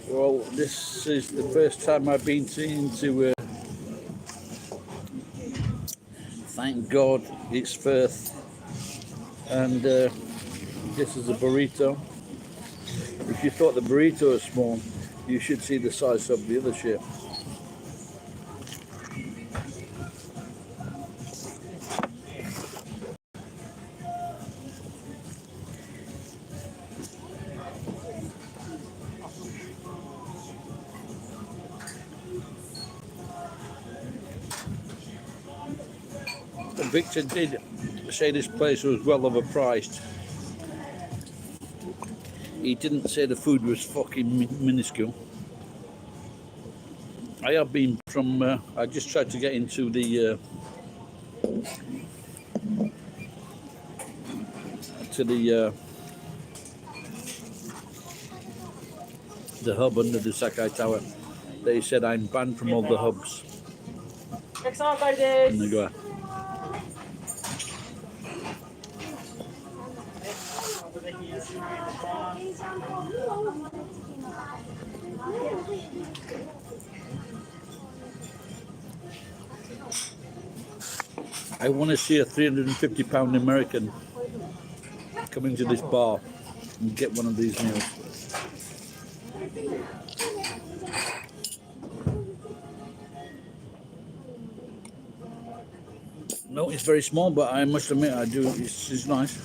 Well, this is the first time I've been into. Thank God it's Firth, and this is a burrito. If you thought the burrito was small, you should see the size of the other shit. Victor did say this place was well overpriced. He didn't say the food was fucking minuscule. I have been from, I just tried to get into the hub under the Sakai Tower. They said I'm banned from all the hubs. And they go, I want to see a £350 American come into this bar and get one of these meals. No, it's very small, but I must admit I do. It's nice.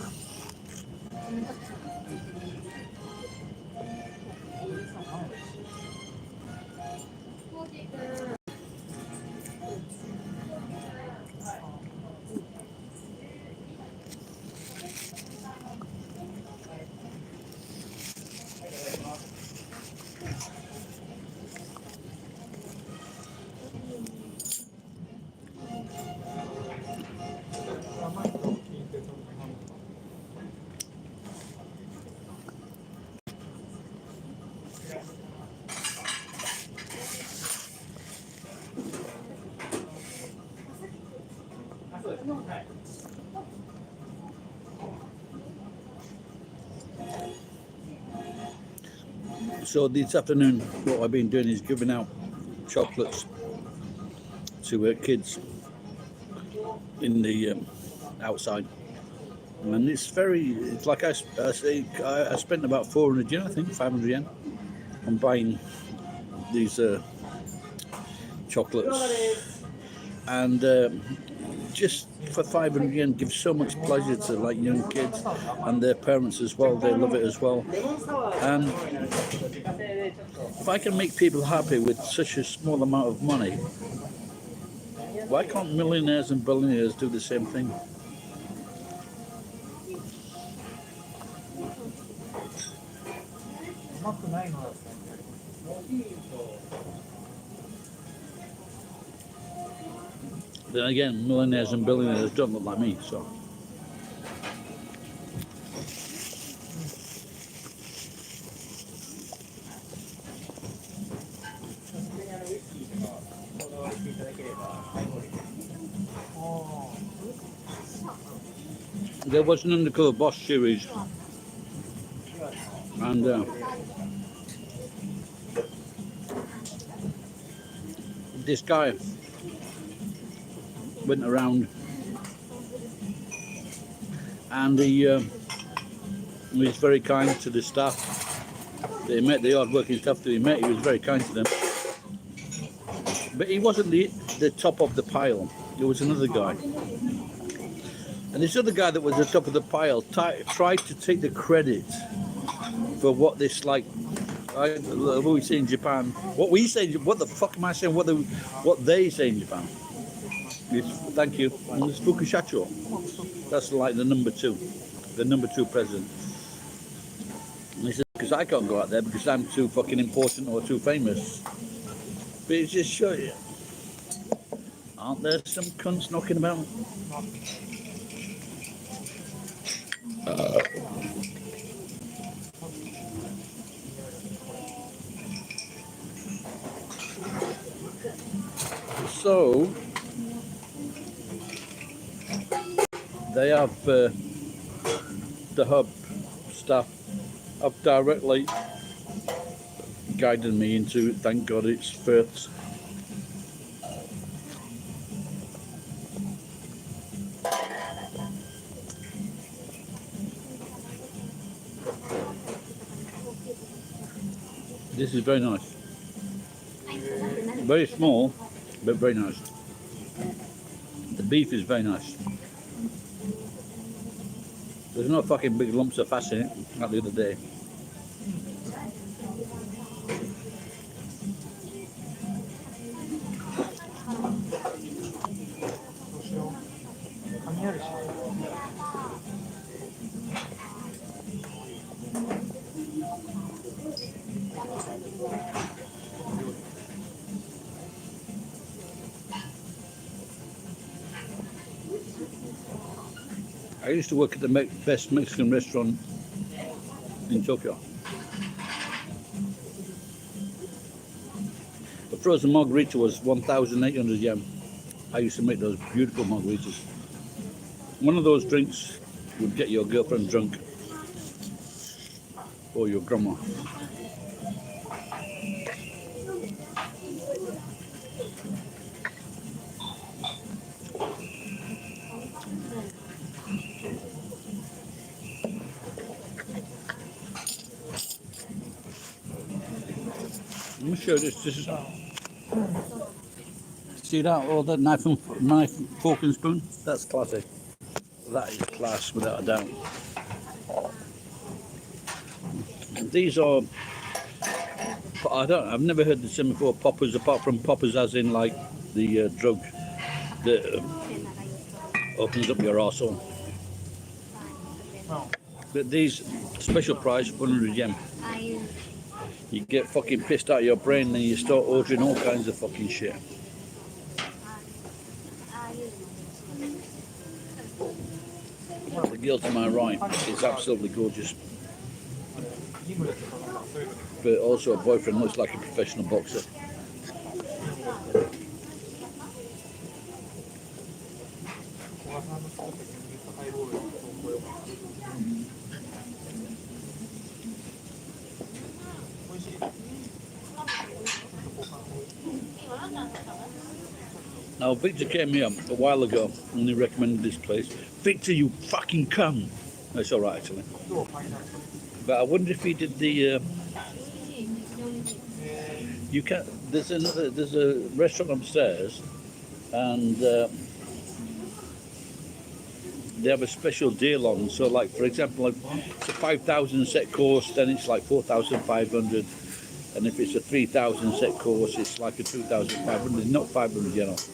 So this afternoon, what I've been doing is giving out chocolates to kids in the outside, and it's like I spent about 400 yen, I think 500 yen, on buying these chocolates, and just for 500 yen gives so much pleasure to like young kids and their parents as well. They love it as well. And if I can make people happy with such a small amount of money, why can't millionaires and billionaires do the same thing? Then again, millionaires and billionaires don't look like me, so. There was an Undercover Boss series, and this guy went around and he was very kind to the staff. They met the hard-working staff that he met. He was very kind to them, but he wasn't the top of the pile. There was another guy. And this other guy that was at the top of the pile tried to take the credit for what this, like, what we say in Japan. What we say, what the fuck am I saying? What they say in Japan. Thank you. And it's Fukushacho. That's like the number two president. And he said, because I can't go out there because I'm too fucking important or too famous. But it's just show you. Aren't there some cunts knocking about? So they have the hub staff have directly guided me into, thank God it's Firths. This is very nice. Very small, but very nice. The beef is very nice. There's no fucking big lumps of fat in it, like the other day. I used to work at the best Mexican restaurant in Tokyo. The frozen margarita was 1,800 yen. I used to make those beautiful margaritas. One of those drinks would get your girlfriend drunk, or your grandma. Let me show you this. This is, see that? All that knife, fork and spoon? That's classic. That is class without a doubt. And these are, I've never heard the term before, poppers, apart from poppers as in like the drug that opens up your arsehole. But these, special price, 100 yen. You get fucking pissed out of your brain and you start ordering all kinds of fucking shit. The girl to my right is absolutely gorgeous. But also her boyfriend looks like a professional boxer. Now Victor came here a while ago and he recommended this place. Victor, you fucking come. It's alright actually. But I wonder if he did the you can there's a restaurant upstairs and they have a special deal on. So like for example, like it's a 5,000 set course, then it's like 4,500, and if it's a 3,000 set course, it's like a 2,500, not 500 yen off.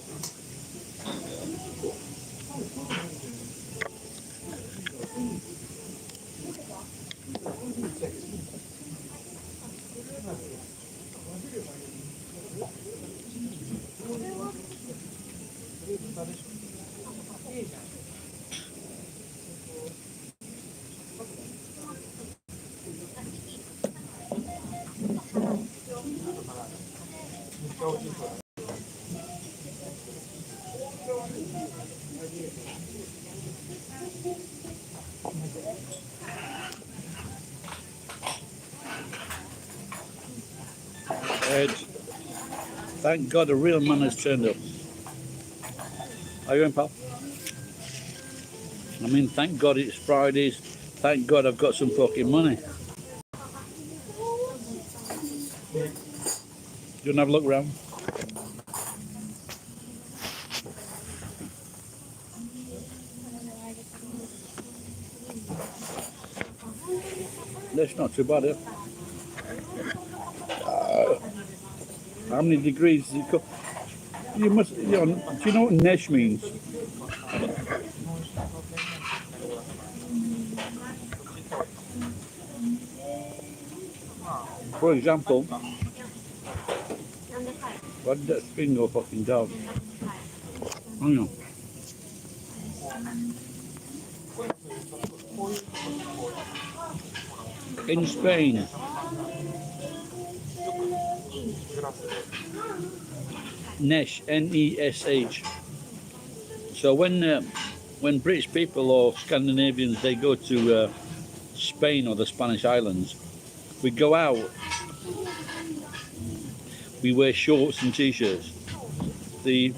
Ed, thank God a real man has turned up. How you going, pal? I mean, thank God it's Fridays. Thank God I've got some fucking money. You want to have a look around? That's not too bad, eh? How many degrees does it go? You must, you know, do you know what nesh means? For example, why did that string go fucking down? Hang on. In Spain, nesh, N-E-S-H. So when when British people or Scandinavians, they go to Spain or the Spanish islands, we go out, we wear shorts and t-shirts. The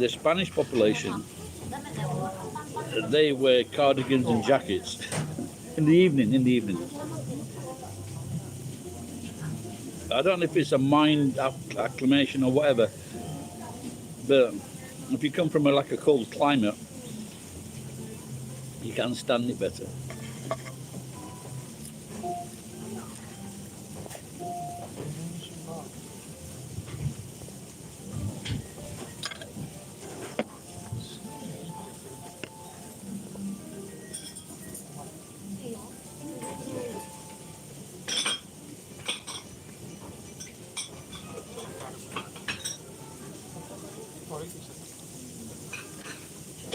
Spanish population, they wear cardigans and jackets in the evening. I don't know if it's a mind acclimation or whatever, but if you come from like a cold climate, you can stand it better.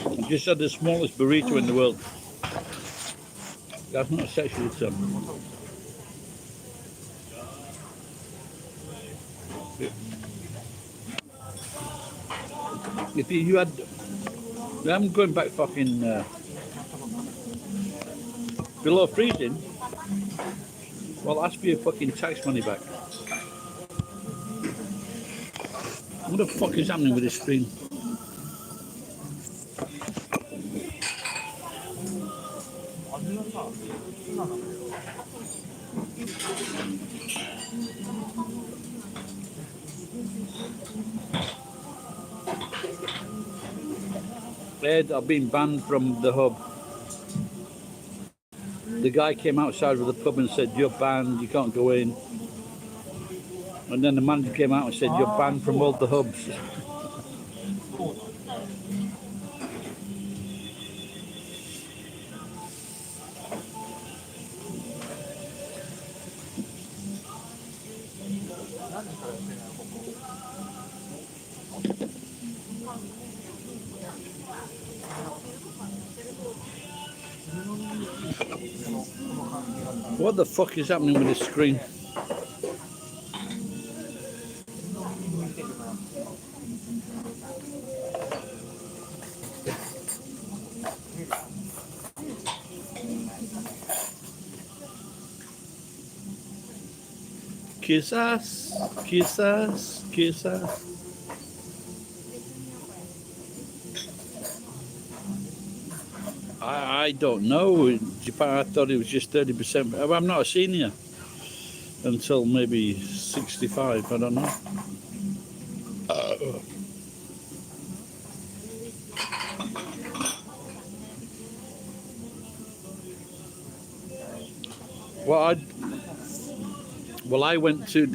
I just had the smallest burrito in the world. That's not sexual term. If you had, I'm going back fucking below freezing. Well, ask for your fucking tax money back. What the fuck is happening with this screen? Ed, I've been banned from the hub. The guy came outside with the pub and said, "You're banned, you can't go in." And then the manager came out and said, "You're banned from all the hubs." What the fuck is happening with this screen? Quizás. I don't know. In Japan, I thought it was just 30%. I'm not a senior until maybe 65. I don't know.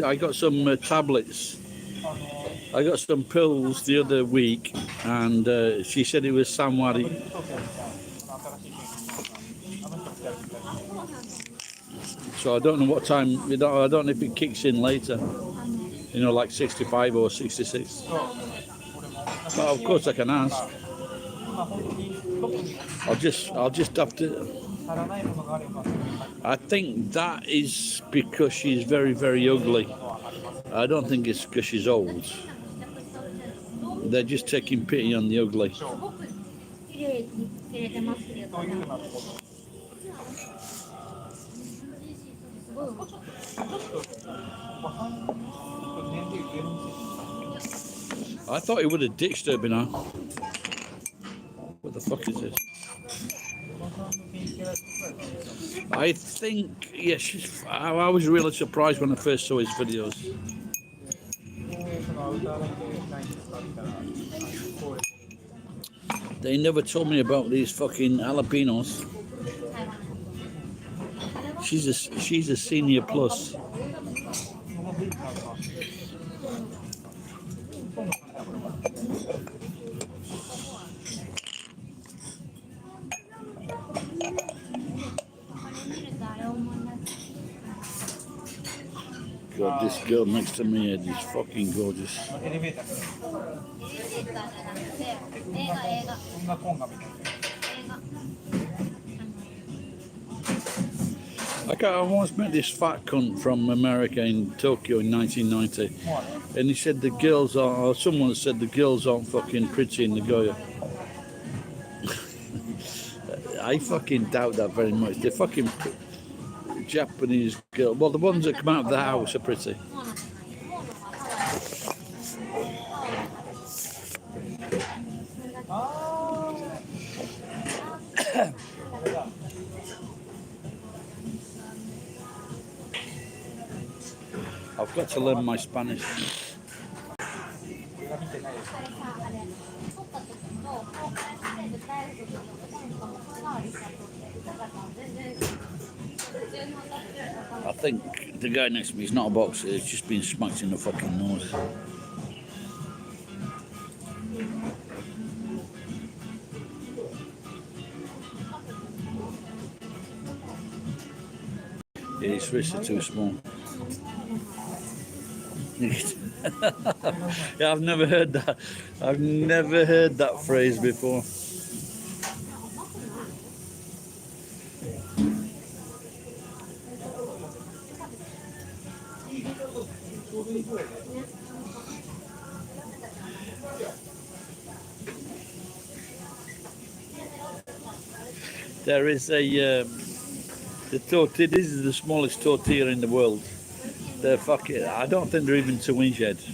I got some tablets. I got some pills the other week, and she said it was Samwari. So I don't know what time. I don't know if it kicks in later. You know, like 65 or 66. But of course I can ask. I'll just have to. I think that is because she's very, very ugly. I don't think it's because she's old. They're just taking pity on the ugly. I thought it would have ditched her by now. What the fuck is this? I think, yes, I was really surprised when I first saw his videos. They never told me about these fucking jalapenos. She's a senior plus. God, this girl next to me is fucking gorgeous. I once met this fat cunt from America in Tokyo in 1990, and he said the girls are, or someone said the girls aren't fucking pretty in Nagoya. I fucking doubt that very much. The fucking Japanese girl, well, the ones that come out of the house are pretty. I've got to learn my Spanish. I think the guy next to me is not a boxer, he's just been smacked in the fucking nose. Yeah, his wrists are too small. Yeah, I've never heard that. I've never heard that phrase before. There is the tortilla. This is the smallest tortilla in the world. They're fucking. I don't think they're even 2 inch heads.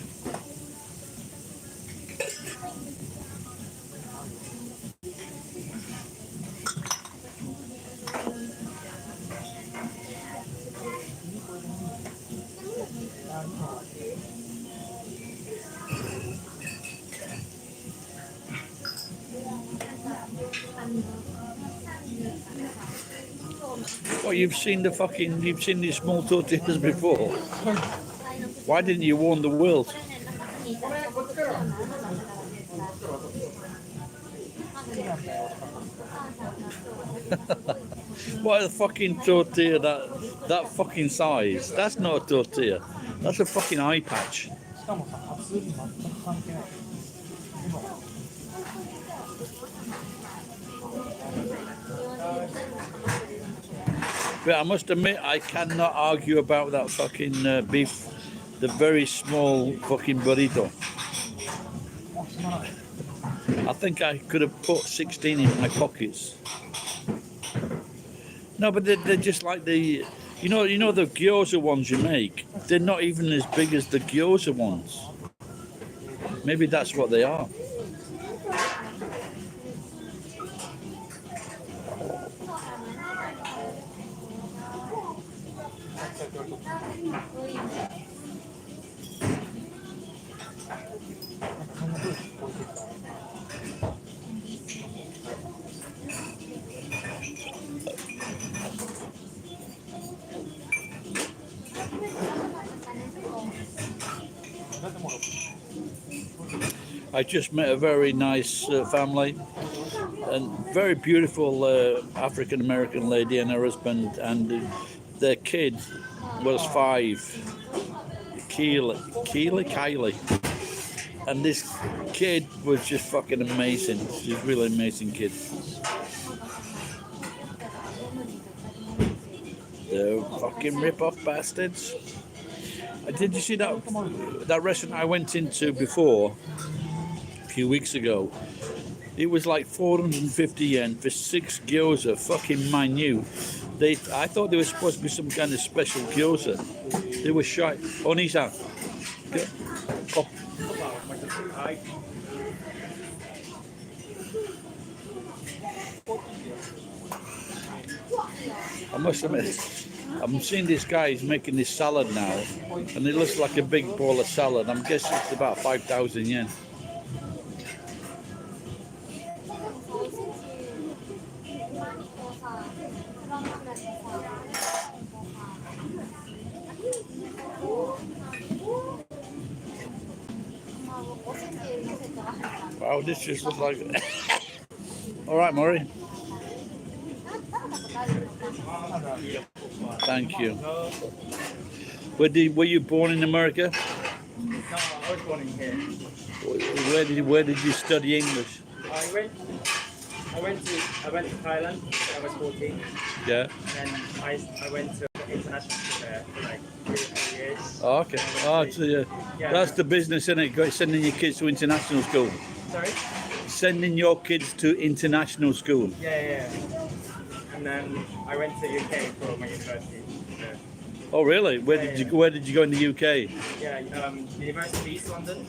Well, you've seen these small tortillas before. Why didn't you warn the world? What a fucking tortilla that fucking size? That's not a tortilla. That's a fucking eye patch. But I must admit, I cannot argue about that fucking beef, the very small fucking burrito. I think I could have put 16 in my pockets. No, but they're just like the, you know the gyoza ones you make. They're not even as big as the gyoza ones. Maybe that's what they are. I just met a very nice family, and very beautiful African American lady and her husband, and their kid was 5, Kylie, and this kid was just fucking amazing. She's a really amazing kid. The fucking rip-off bastards. Did you see that restaurant I went into before? A few weeks ago, it was like 450 yen for 6 gyoza, fucking minute. I thought they were supposed to be some kind of special gyoza. They were shy. Oni-san. Oh. I must admit, I'm seeing this guy, he's making this salad now, and it looks like a big bowl of salad. I'm guessing it's about 5,000 yen. Wow, this just looks like... All right, Maury. Thank you. Were you born in America? No, I was born in here. Where did you study English? I went to Thailand when I was 14. Yeah. And then I went to international school there for like 3 or 4 years. Oh, okay. Oh, so yeah. Yeah. That's the business, isn't it? Sending your kids to international school. Sorry? sending your kids to international school. Yeah. And then I went to UK for my university. So, Oh, really? Where did you Where did you go in the UK? yeah, University of East London.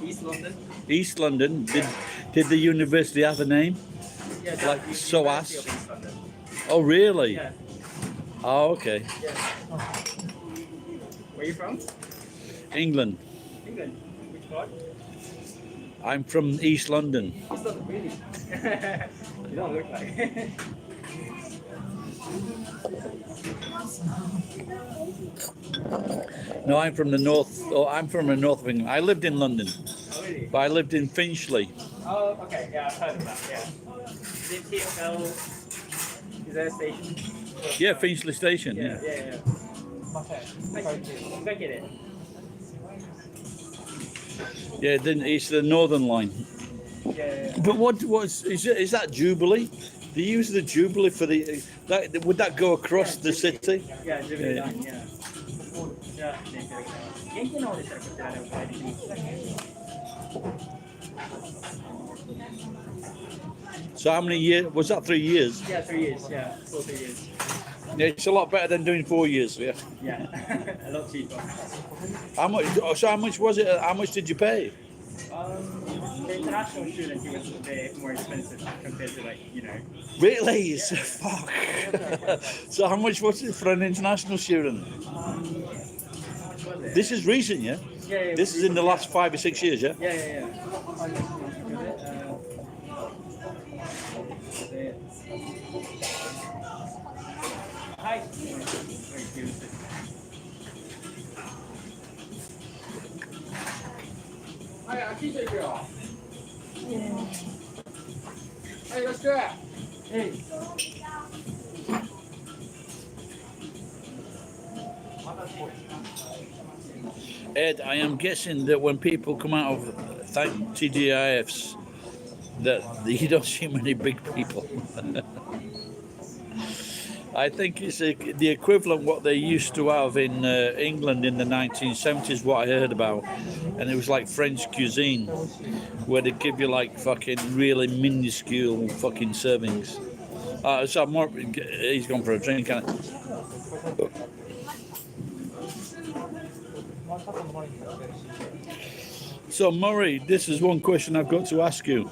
East London. East London. Did the university have a name? Yeah, Like University of SOAS? East London. Oh, really? Yeah. Oh, okay. Yeah. Where are you from? England. England. Which part? I'm from East London. East London, really? You don't look like. No, I'm from the north. Oh, I'm from the north of England. I lived in London, Oh, really? but I lived in Finchley. Oh, okay. Yeah, I've heard of that. Yeah. Is it TFL? Is there a station? Yeah, Finchley Station. Yeah. Yeah. Thank you. Yeah, then it's the Northern Line. Yeah. But is that Jubilee? They use the Jubilee for the would that go across the city? Yeah, Jubilee line, yeah. じゃあ、ね、いただきます。元気の方でしたらこちらでお帰りに。So how many years was that? 3 years. Yeah, 3 years. Yeah, full 3 years. Yeah, it's a lot better than doing 4 years. Yeah. Yeah, a lot cheaper. How much? So how much was it? How much did you pay? The international student, he was a bit more expensive compared to Really? So, fuck. So how much was it for an international student? how much was it? This is recent, yeah? Yeah. This is in the last 5 or 6 years, yeah? Yeah. Hi. Hi, 聞いてるよ。はい、よろしく。Ed, I am guessing that when people come out of TGIFs, that you don't see many big people. I think it's the equivalent what they used to have in England in the 1970s, what I heard about. And it was like French cuisine, where they give you like fucking really minuscule fucking servings. So he's gone for a drink, hasn't he? So Murray, this is one question I've got to ask you.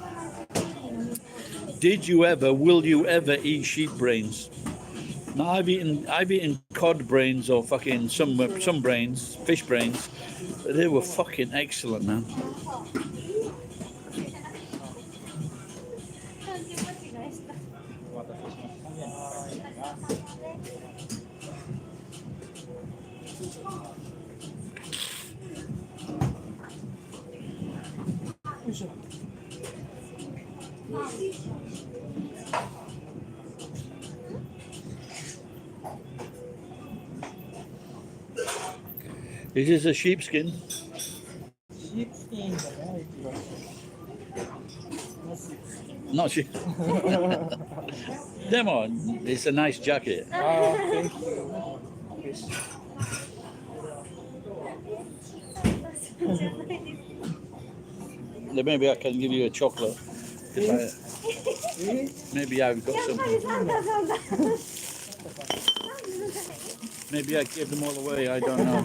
Will you ever eat sheep brains? Now I've eaten cod brains or fucking some brains, fish brains. They were fucking excellent, man. Is this a sheepskin? Sheepskin じゃない気がする。Not sheep. Demo, it's a nice jacket. Thank you. Maybe I can give you a chocolate. Maybe I've got some. Maybe I gave them all away. I don't know.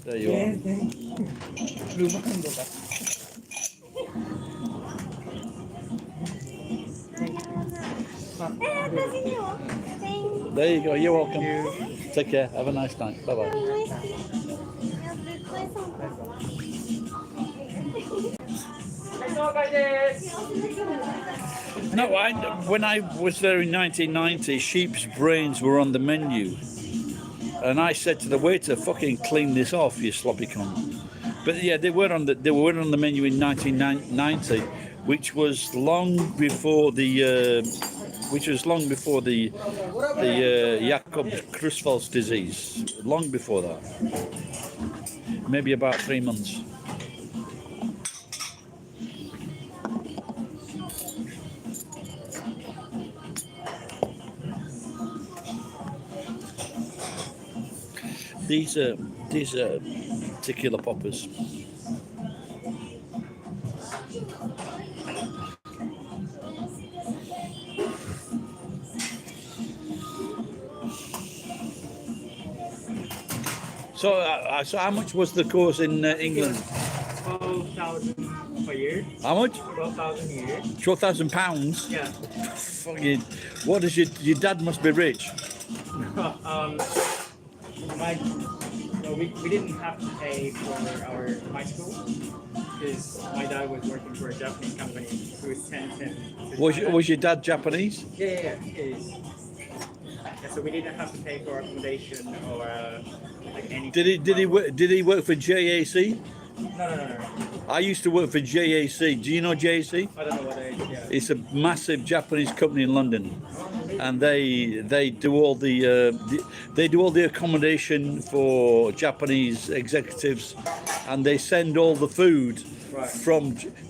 There you are. Thank you. ルマンドだ。There you go. You're welcome. Take care. Have a nice night. Bye bye. No, when I was there in 1990, sheep's brains were on the menu, and I said to the waiter, "Fucking clean this off, you sloppy cunt." But yeah, they were on the menu in 1990, which was long before the Jakob Creutzfeldt's disease. Long before that, maybe about 3 months. These are tequila poppers. So how much was the course in England? 12,000 per year. How much? 12,000 a year. £12,000. Yeah. Fucking, what is your dad must be rich. My no, we didn't have to pay for my school because my dad was working for a Japanese company who sent him. To China. Was your dad Japanese? Yeah. Yeah, so we didn't have to pay for accommodation or like any. Did he work for JAC? No. I used to work for JAC. Do you know JAC? I don't know what age. Yeah. It's a massive Japanese company in London, and they do all the accommodation for Japanese executives, and they send all the food. Right.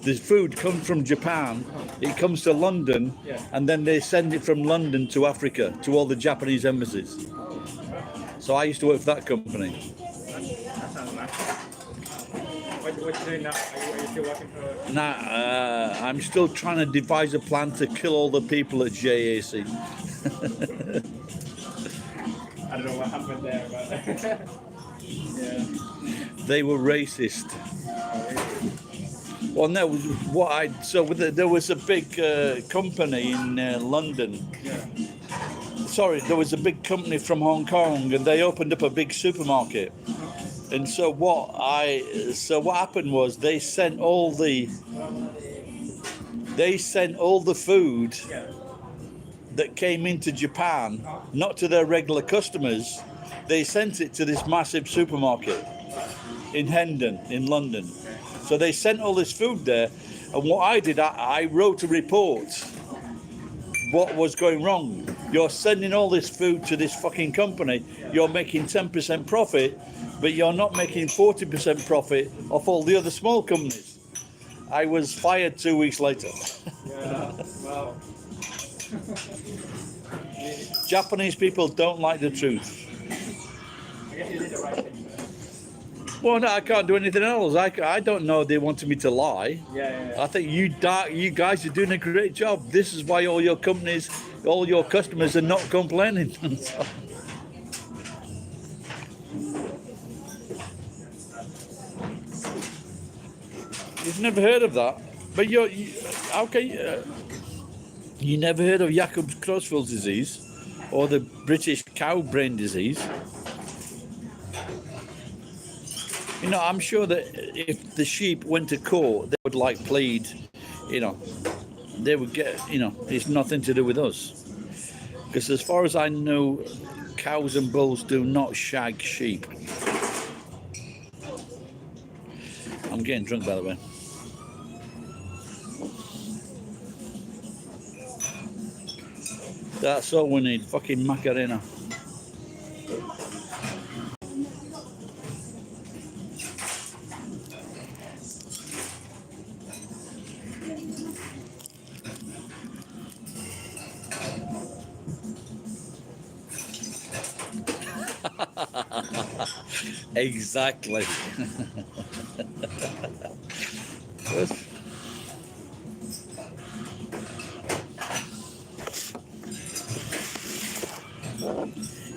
The food comes from Japan, it comes to London, Yeah. and then they send it from London to Africa to all the Japanese embassies. So I used to work for that company. That sounds nice. What you doing now? Are you still working for? Nah, I'm still trying to devise a plan to kill all the people at JAC. I don't know what happened there, but yeah. They were racist. Well, no, there was a big company in London. Yeah. Sorry, there was a big company from Hong Kong, and they opened up a big supermarket. And so what happened was they sent all the food Yeah. that came into Japan, not to their regular customers. They sent it to this massive supermarket in Hendon, in London. So they sent all this food there, and what I did, I wrote a report what was going wrong. You're sending all this food to this fucking company, you're making 10% profit, but you're not making 40% profit off all the other small companies. I was fired 2 weeks later. Yeah. Wow. Japanese people don't like the truth. I guess you did the right thing. Well, no, I can't do anything else. I don't know they wanted me to lie. Yeah. I think you guys are doing a great job. This is why all your companies, all your customers are not complaining. You've never heard of that, but you never heard of Jacobs-Creutzfeldt disease or the British cow brain disease? You know, I'm sure that if the sheep went to court, they would plead, they would get, it's nothing to do with us. Because as far as I know, cows and bulls do not shag sheep. I'm getting drunk, by the way. That's all we need, fucking Macarena. Exactly.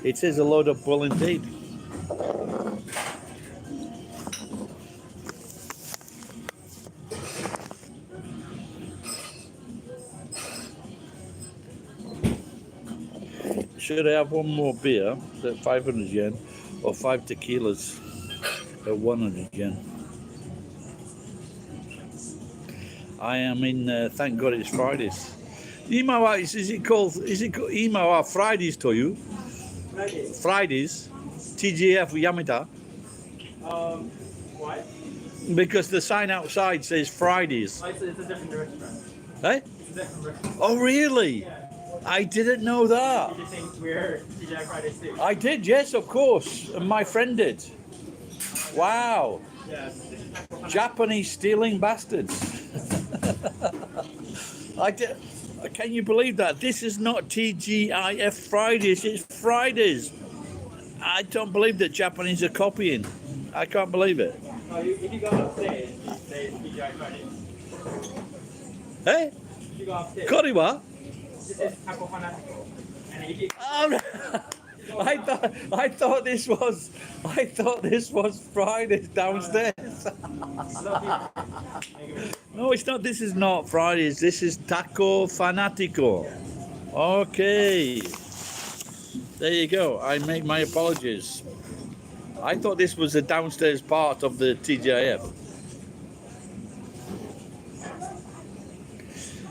It is a load of bull indeed. Should I have one more beer at 500 yen or 5 tequilas at 100 yen? I am in, thank God it's Fridays. Is it called Imawa Fridays to you? Fridays. Fridays? TGF Yamada? Why? Because the sign outside says Fridays. Oh, it's a different restaurant. Eh? It's a different restaurant. Oh, really? Yeah. I didn't know that. Did you think we're TGI Fridays too? I did, yes, of course. And my friend did. Wow. Yeah. Japanese stealing bastards. I did. Can you believe that? This is not TGIF Fridays, it's Fridays. I don't believe that Japanese are copying. I can't believe it. If you go upstairs, say TGI Fridays. Hey, You go upstairs. Koriwa? This is taco fanatico. And if you I thought this was Fridays downstairs. love you. No, it's not. This is not Fridays. This is Taco Fanatico. Okay. There you go. I make my apologies. I thought this was a downstairs part of the TGIF.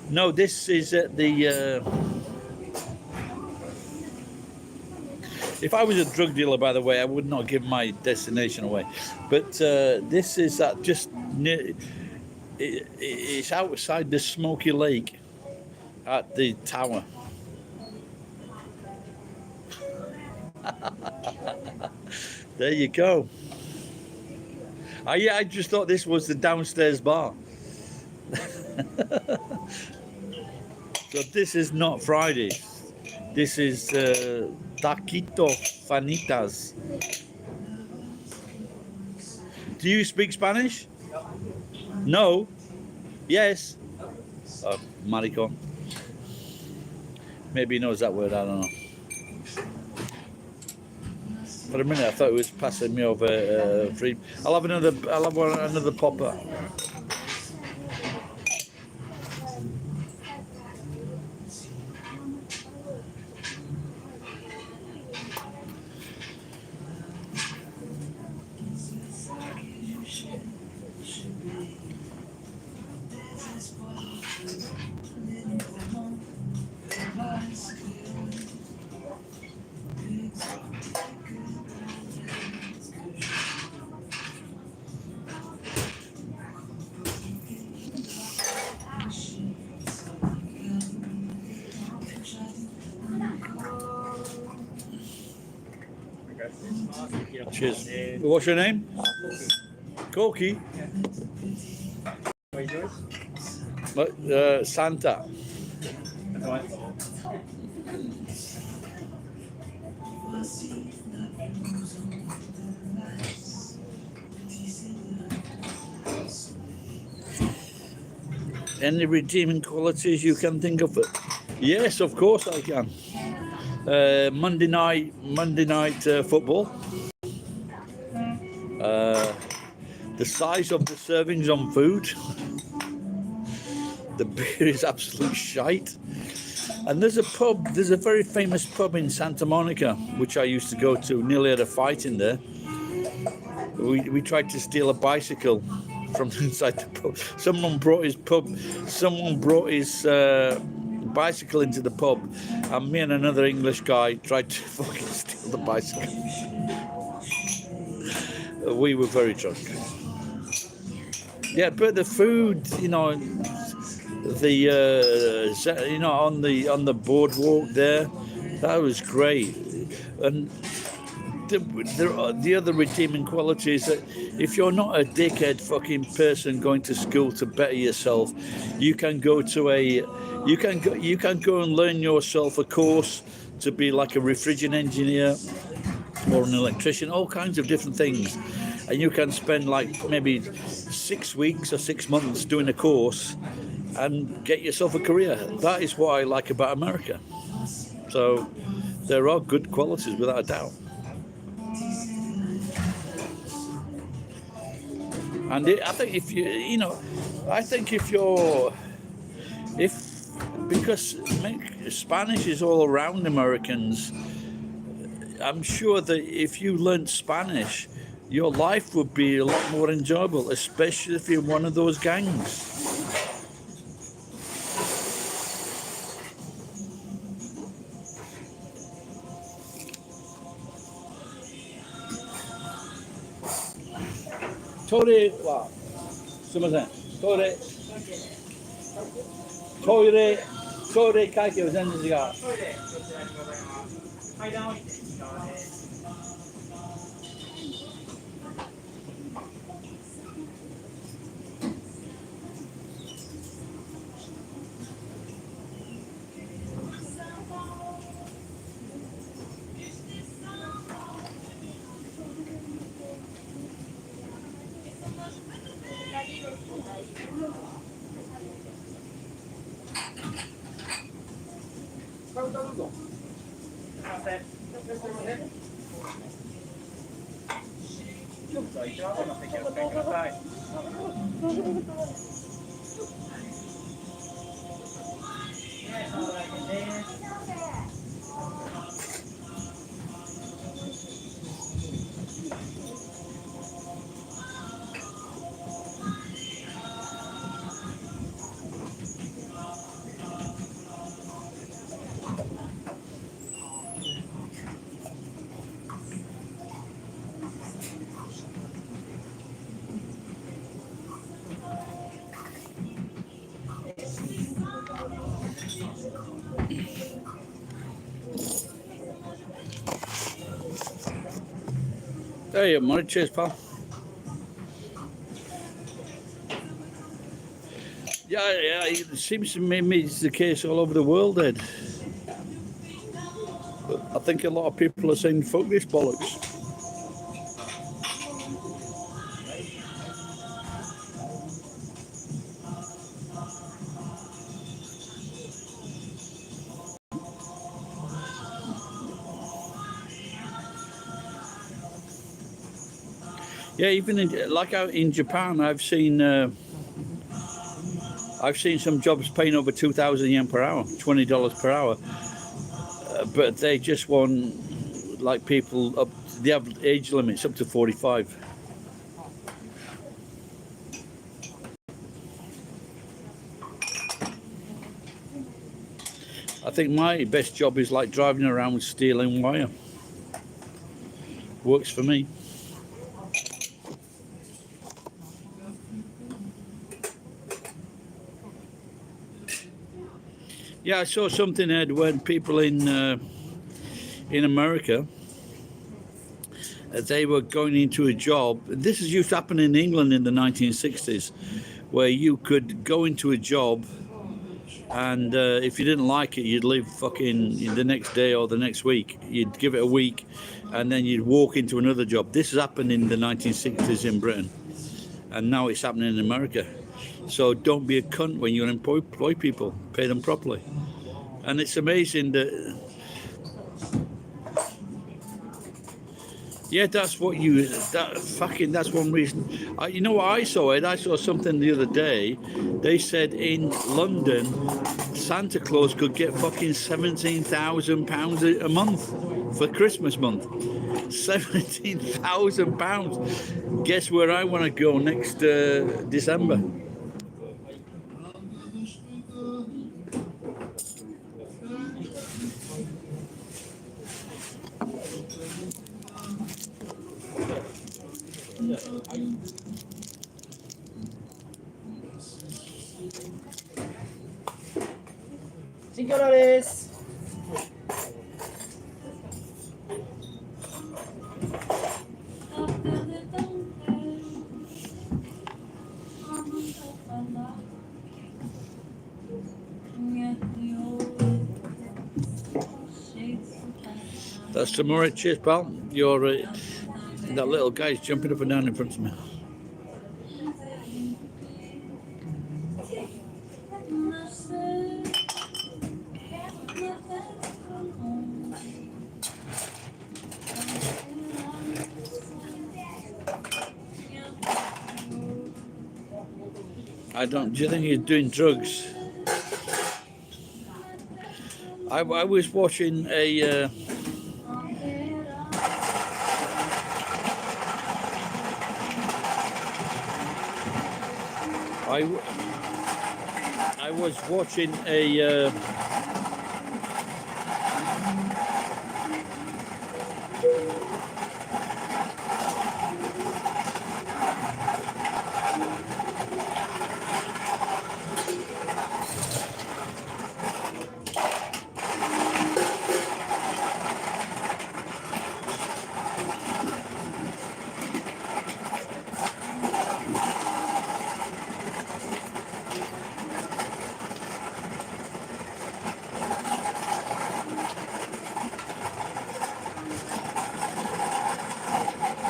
No, this is at the. If I was a drug dealer, by the way, I would not give my destination away. But this is at just near. It's outside the Smoky Lake at the tower. There you go. I just thought this was the downstairs bar. So this is not Friday. This is Taquito Fanitas. Do you speak Spanish? No? Yes? Oh, maricon. Maybe he knows that word, I don't know. For a minute, I thought it was passing me over free. I'll have another popper. Cheers. What's your name? Koki. What is yours? Santa. That's what. Any redeeming qualities you can think of? Yes, of course I can. Monday night football. The size of the servings on food. The beer is absolute shite. And there's a very famous pub in Santa Monica, which I used to go to. Nearly had a fight in there. We tried to steal a bicycle from inside the pub. Someone brought his bicycle into the pub, and me and another English guy tried to fucking steal the bicycle. We were very drunk. Yeah, but the food, on the boardwalk there, that was great. And the other redeeming quality is that if you're not a dickhead fucking person going to school to better yourself, you can go and learn yourself a course to be like a refrigerant engineer or an electrician, all kinds of different things. And you can spend like maybe 6 weeks or 6 months doing a course and get yourself a career. That is what I like about America. So there are good qualities without a doubt. And I think because Spanish is all around Americans, I'm sure that if you learned Spanish, your life would be a lot more enjoyable, especially if you're one of those gangs. Toire wa sumimasen. Toire kaike wa zenzen chigau. トイレ、こちらにございます。階段降りて右側です。There you go, cheers, pal. Yeah, it seems to me it's the case all over the world, Ed. But I think a lot of people are saying, fuck this bollocks. Yeah, even like out in Japan, I've seen some jobs paying over 2,000 yen per hour, $20 per hour, but they just want like people up. They have age limits up to 45. I think my best job is like driving around with steel and wire. Works for me. Yeah, I saw something, Ed, when people in America, they were going into a job. This is used to happen in England in the 1960s, where you could go into a job, and if you didn't like it, you'd leave fucking the next day or the next week. You'd give it a week, and then you'd walk into another job. This has happened in the 1960s in Britain, and now it's happening in America. So don't be a cunt when you employ people. Pay them properly. And it's amazing that, yeah, that's what that's one reason. You know what I saw, Ed? I saw something the other day. They said in London, Santa Claus could get fucking £17,000 a month for Christmas month. £17,000. Guess where I want to go next December? $5. That's tomorrow. Cheers, pal. You're that little guy's jumping up and down in front of me. Do you think he's doing drugs? I was watching a I was watching a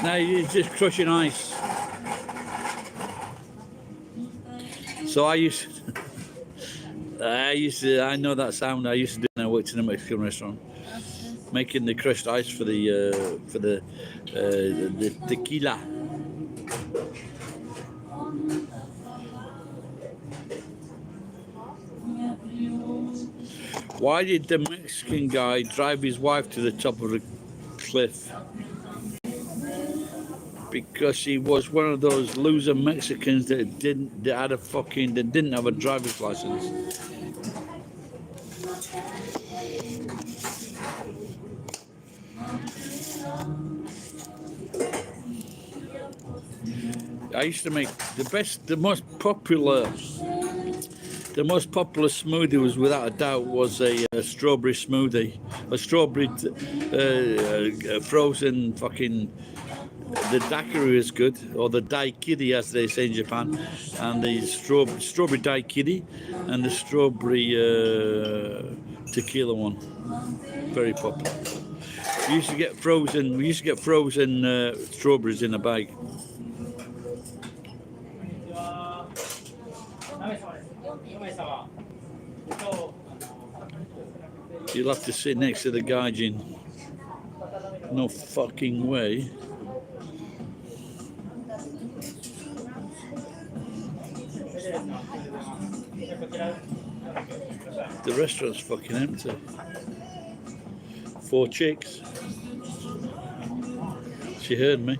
now you're just crushing ice. So I know that sound. I used to do when I worked in a Mexican restaurant, making the crushed ice for the tequila. Why did the Mexican guy drive his wife to the top of the cliff? Because he was one of those loser Mexicans that didn't have a driver's license. I used to make the most popular smoothie was without a doubt was a strawberry smoothie, a strawberry frozen fucking. The daiquiri is good, or the daiquiri as they say in Japan, and the strawberry daiquiri, and the strawberry tequila one, very popular. We used to get frozen strawberries in a bag. You'll have to sit next to the gaijin. No fucking way. The restaurant's fucking empty. 4 chicks. She heard me.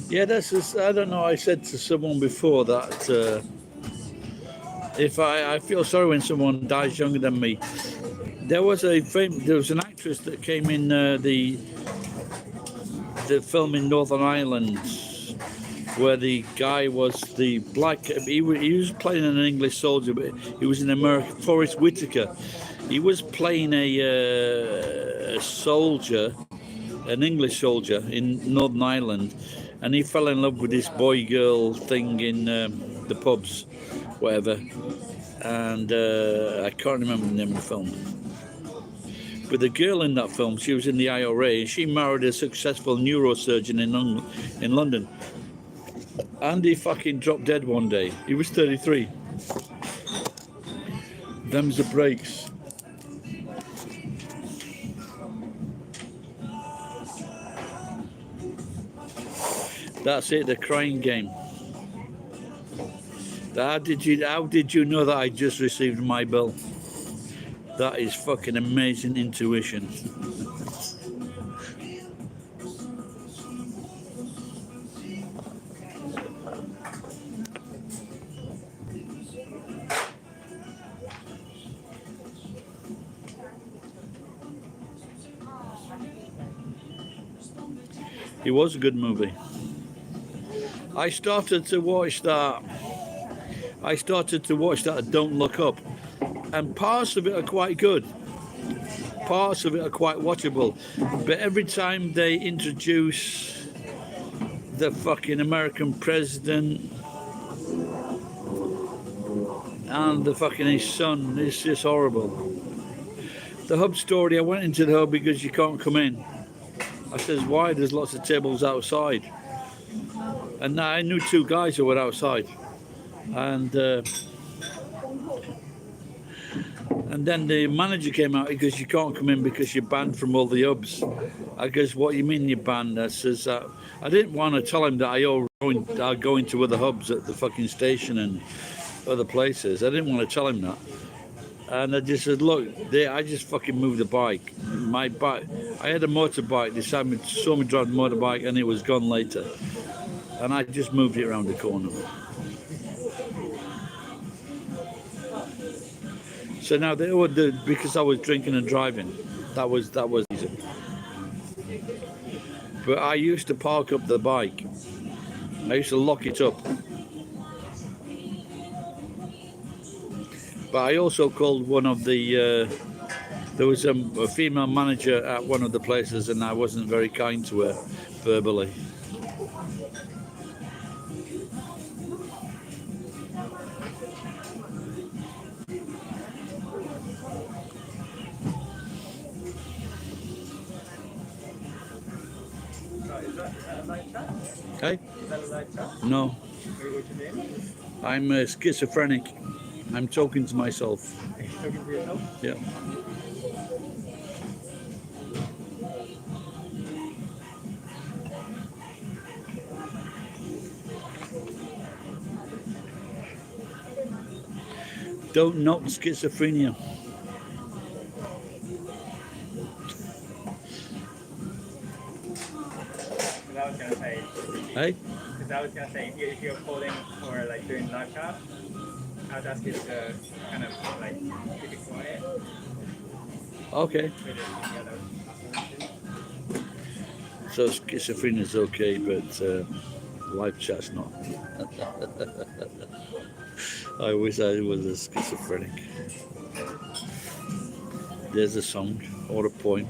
Yeah, that's just, I don't know. I said to someone before that if I feel sorry when someone dies younger than me. There was an actress that came in the film in Northern Ireland where the guy was the black. He was playing an English soldier, but he was in America. Forrest Whitaker. He was playing a soldier, an English soldier in Northern Ireland, and he fell in love with this boy-girl thing in the pubs, whatever. And I can't remember the name of the film. But the girl in that film, she was in the IRA, and she married a successful neurosurgeon in London. And he fucking dropped dead one day. He was 33. Them's the breaks. That's it, the crying game. How did you know that I just received my bill? That is fucking amazing intuition. It was a good movie. I started to watch that Don't Look Up, and parts of it are quite good. Parts of it are quite watchable. But every time they introduce the fucking American president and the fucking his son, it's just horrible. The hub story, I went into the hub because you can't come in. I says, why? There's lots of tables outside. And I knew 2 guys who were outside. And then the manager came out. He goes, you can't come in because you're banned from all the hubs. I goes, what do you mean you're banned? I says, I didn't want to tell him that I go into other hubs at the fucking station and other places. I didn't want to tell him that. And I just said, look, I just fucking moved the bike. My bike, I had a motorbike. They saw me drive the motorbike and it was gone later. And I just moved it around the corner. So now they would do, because I was drinking and driving. That was easy. But I used to park up the bike. I used to lock it up. But I also called one of the There was a female manager at one of the places, and I wasn't very kind to her verbally. Is that a live chat? Hey? Is that a live chat? No, What's your name? I'm schizophrenic. I'm talking to myself. Are you talking to yourself? Yeah. Don't knock schizophrenia. Because I was gonna say. Hey? Because I was gonna say if you're calling or like doing live chat, I would ask you to kind of like keep it quiet. Okay. With it together. So schizophrenia is okay, but live chat's not. I wish I was a schizophrenic. There's a song or a poem.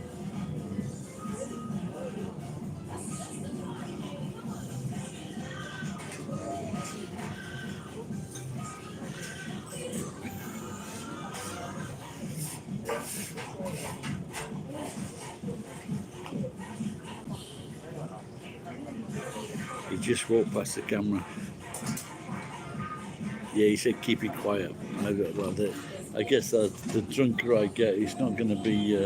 He just walked past the camera. Yeah, he said keep it quiet. I guess the drunker I get, it's not going to be.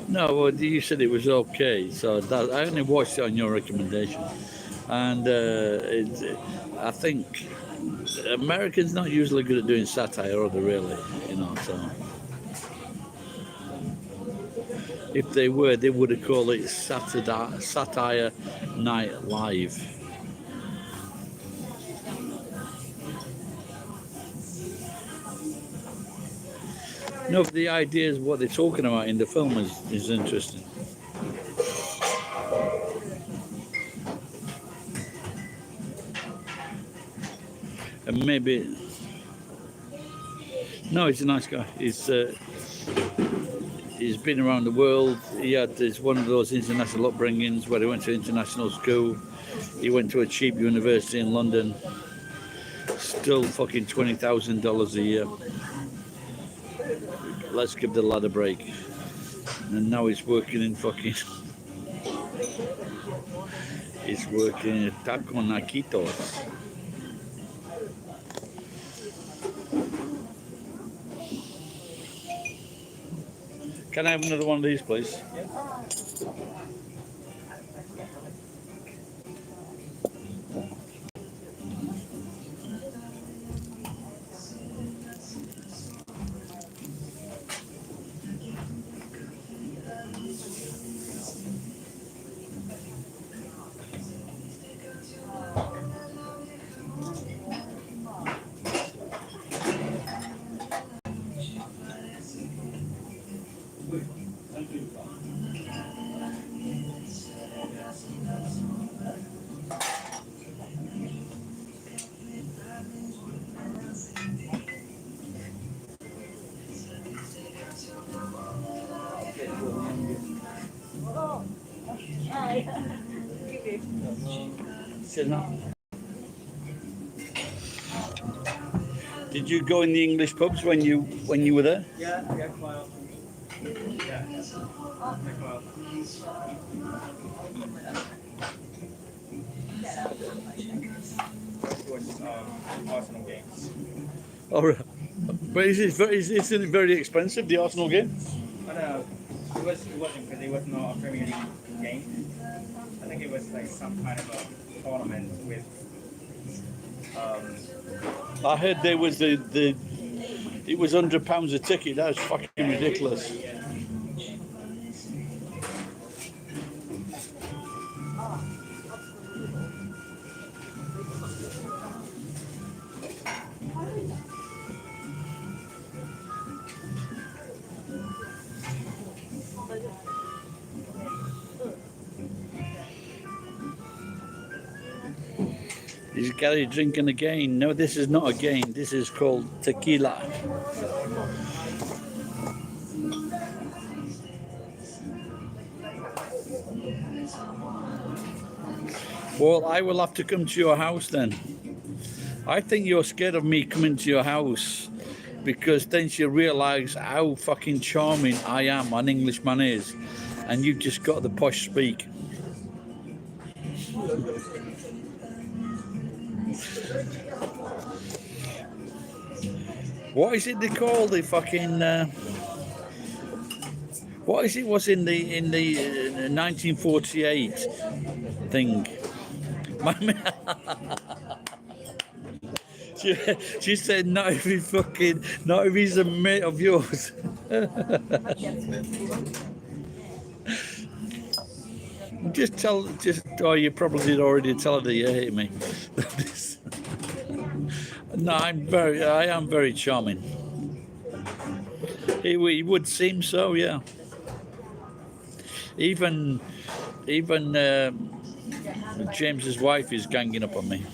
No, well, you said it was okay, so that, I only watched it on your recommendation, and I think Americans not usually good at doing satire, are they really? You know, so if they were, they would have called it Satire Night Live. No, but the idea is what they're talking about in the film is interesting. And maybe no, he's a nice guy. He's been around the world. It's one of those international upbringings where he went to international school. He went to a cheap university in London. Still fucking $20,000 a year. Let's give the lad a break. And now he's working in fucking. He's working in Taco Naquitos. Can I have another one of these, please? Did you go in the English pubs when you were there? Yeah, quite often. Yeah, quite often. Towards Arsenal games. All right. But isn't it very expensive, the Arsenal game? I don't know. It wasn't because it was not a Premier League game. I think it was like some kind of a tournament with. I heard there was it was £100 a ticket. That was fucking ridiculous. He's Gary drinking again. No, this is not again. This is called tequila. Well, I will have to come to your house then. I think you're scared of me coming to your house because then you realise how fucking charming I am, an Englishman is, and you've just got the posh speak. What is it they call the fucking? What is it? Was in the 1948 thing? She said, not if he's a mate of yours. Oh, you probably did already tell her that you hate me. No, I am very charming. It would seem so, yeah. Even James's wife is ganging up on me.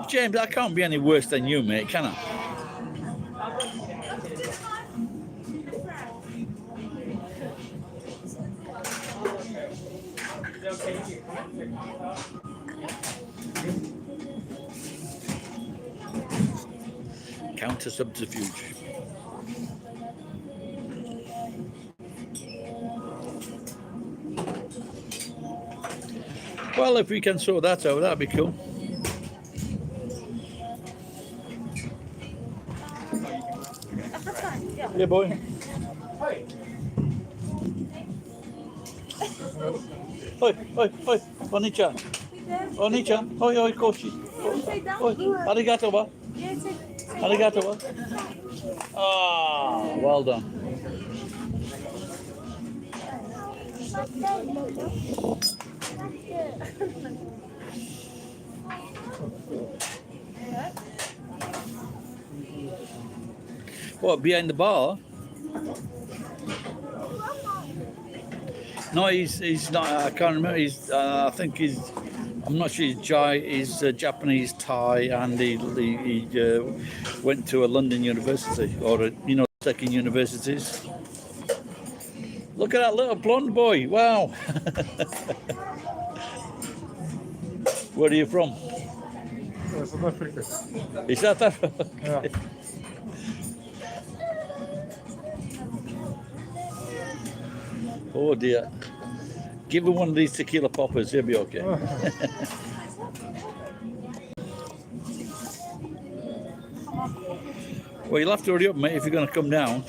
James, I can't be any worse than you, mate, can I? Counter subterfuge. Well, if we can sort that out, that'd be cool. Yeah, boy. Oi, Oni-chan. Oni-chan. Oi, koshi. Oi, arigato wa. Arigato wa. Ah, well done. What, behind the bar? No, he's not. I can't remember. I think he's. I'm not sure. He's Japanese Thai, and he went to a London university or second universities. Look at that little blonde boy! Wow. Where are you from? South Africa. Is South Africa? Yeah. Oh dear. Give him one of these tequila poppers, he'll be okay. Well, you'll have to hurry up, mate, if you're going to come down.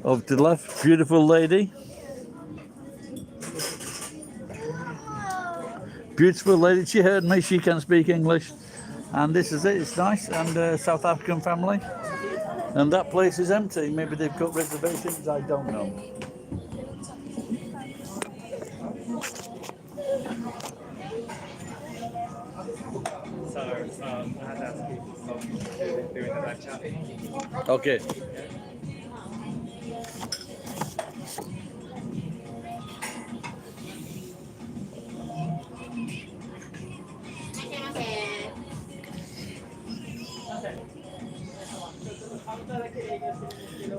Over to the left, beautiful lady. Beautiful lady, she heard me, she can speak English. And this is it, it's nice, and South African family. And that place is empty, maybe they've got reservations, I don't know. So, I had to ask you doing the live chat. Okay.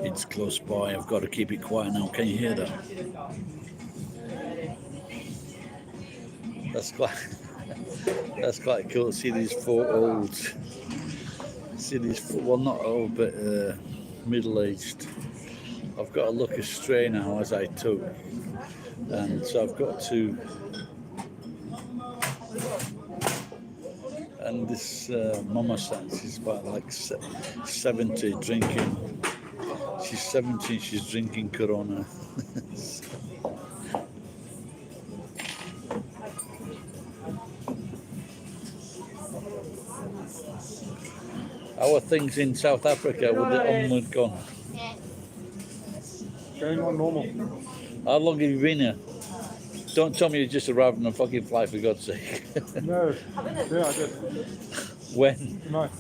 It's close by, I've got to keep it quiet now, can you hear that? That's quite cool to see these four olds. See these four, well not old but middle-aged. I've got to look astray now as I took, and so I've got to. And this Mama Sans is about like 70 drinking. She's 17, she's drinking Corona. How are things in South Africa with the onward gone? Going on normal. How long have you been here? Don't tell me you just arrived on a fucking flight, for God's sake. No. Yeah, I did. When? Tonight.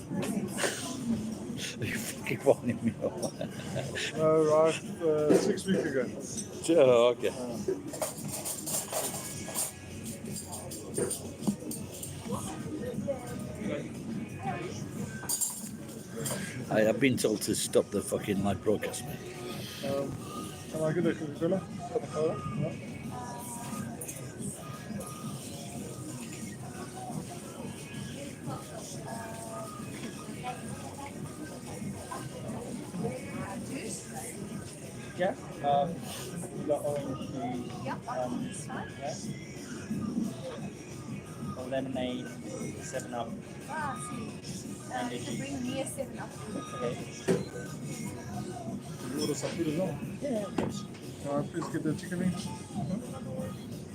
You fucking warning me off. Arrived 6 weeks ago. Oh, okay. I have been told to stop the fucking live broadcast. Can I get a Coca-Cola? Coca-Cola? Yeah. Yeah. We got orange juice. Yeah. Or lemonade, 7 Up. Ah, sì. You can bring me a 7-Up. Okay. You order some food as well? Yeah, of course. Please get the chicken wings.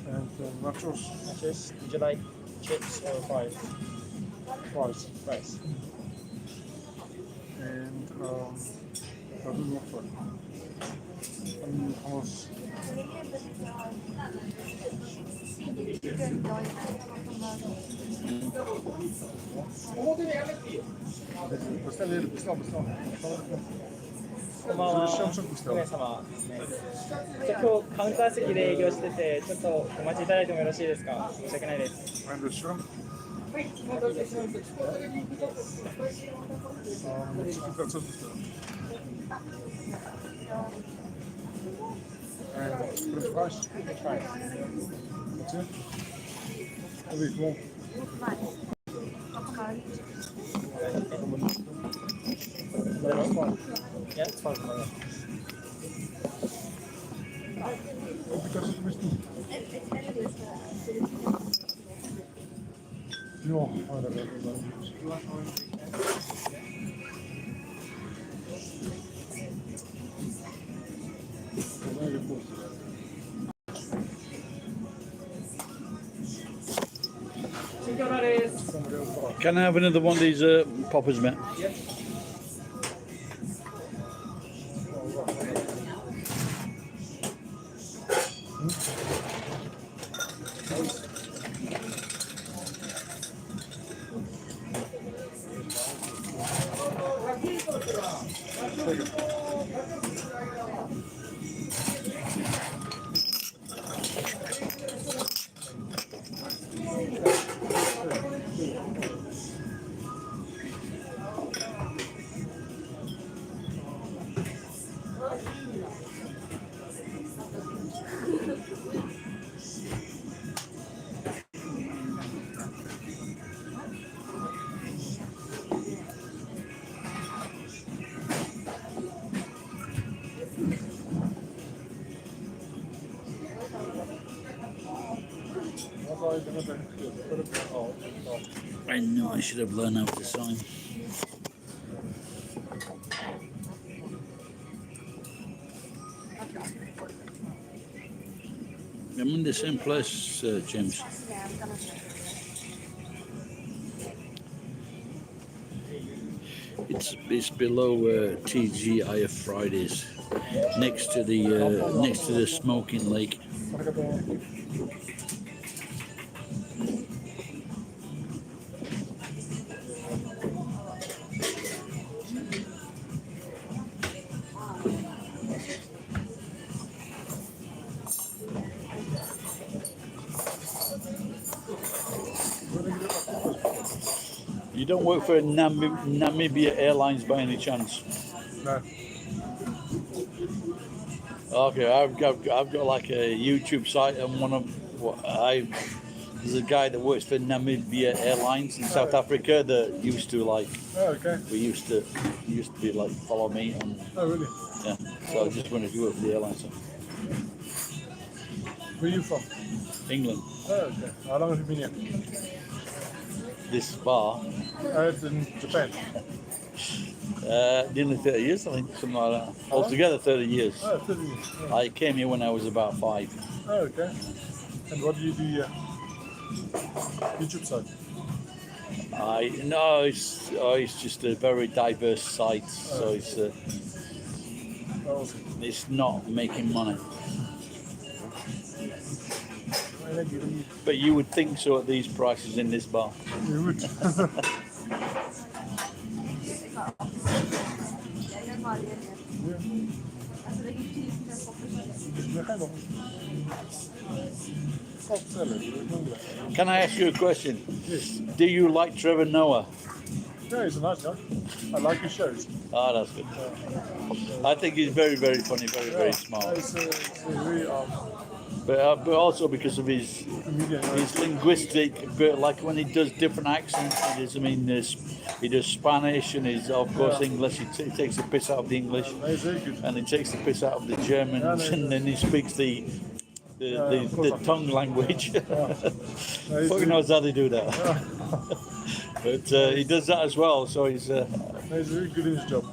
And nachos. Nachos. Would you like chips or fries? Fries. Fries. And I'll do more fries. And hummus. Bestel. こんばんは。それシャムシャムですかお姉様ですね。じゃあ今日カウンター席で営業してて、ちょっとお待ちいただいてもよろしいですか？申し訳ないです。 And the shrimp. Chicken pretzels. And French fries. French fries. That's it. And we go. Yeah, it's fine. Because it's missing. No, I don't know. Can I have another one of these poppers, mate? Yep. I know I should have learned how to sign. I'm in the same place, James. It's below TGIF Fridays, next to the smoking lake. You don't work for Namibia Airlines by any chance? No. Okay, I've got like a YouTube site, and there's a guy that works for Namibia Airlines in South Africa that used to like. Oh, okay. He used to be like follow me and Oh, really? yeah. So I just wanted to work for the airline. So. Where are you from? England. Oh, okay. How long have you been here? This bar, It's in Japan. nearly 30 years, I think, something like that. Altogether 30 years. Oh, 30 years. Oh, I came here when I was about 5. oh, okay. And what do you do here? YouTube site. It's just a very diverse site, so Oh, it's not making money. But you would think so at these prices in this bar. you would. normal yan. Alltså det är ju typ den population. Det kan nog. Soppceller, Can I ask you a question? yes. Do you like Trevor Noah? Yeah, he's a nice guy. I like his shows. Oh, that's good. I think he's very, very funny, very, very Yeah, smart. he's a very But also because of his comedian. linguistic, but like when he does different accents, he does Spanish and he's of course English. He takes the piss out of the English, He's very good. and he takes the piss out of the Germans, Yeah, no, and then he speaks the of course. tongue language. He's Fucking knows how they do that. But he does that as well, so he's. He's very good in his job.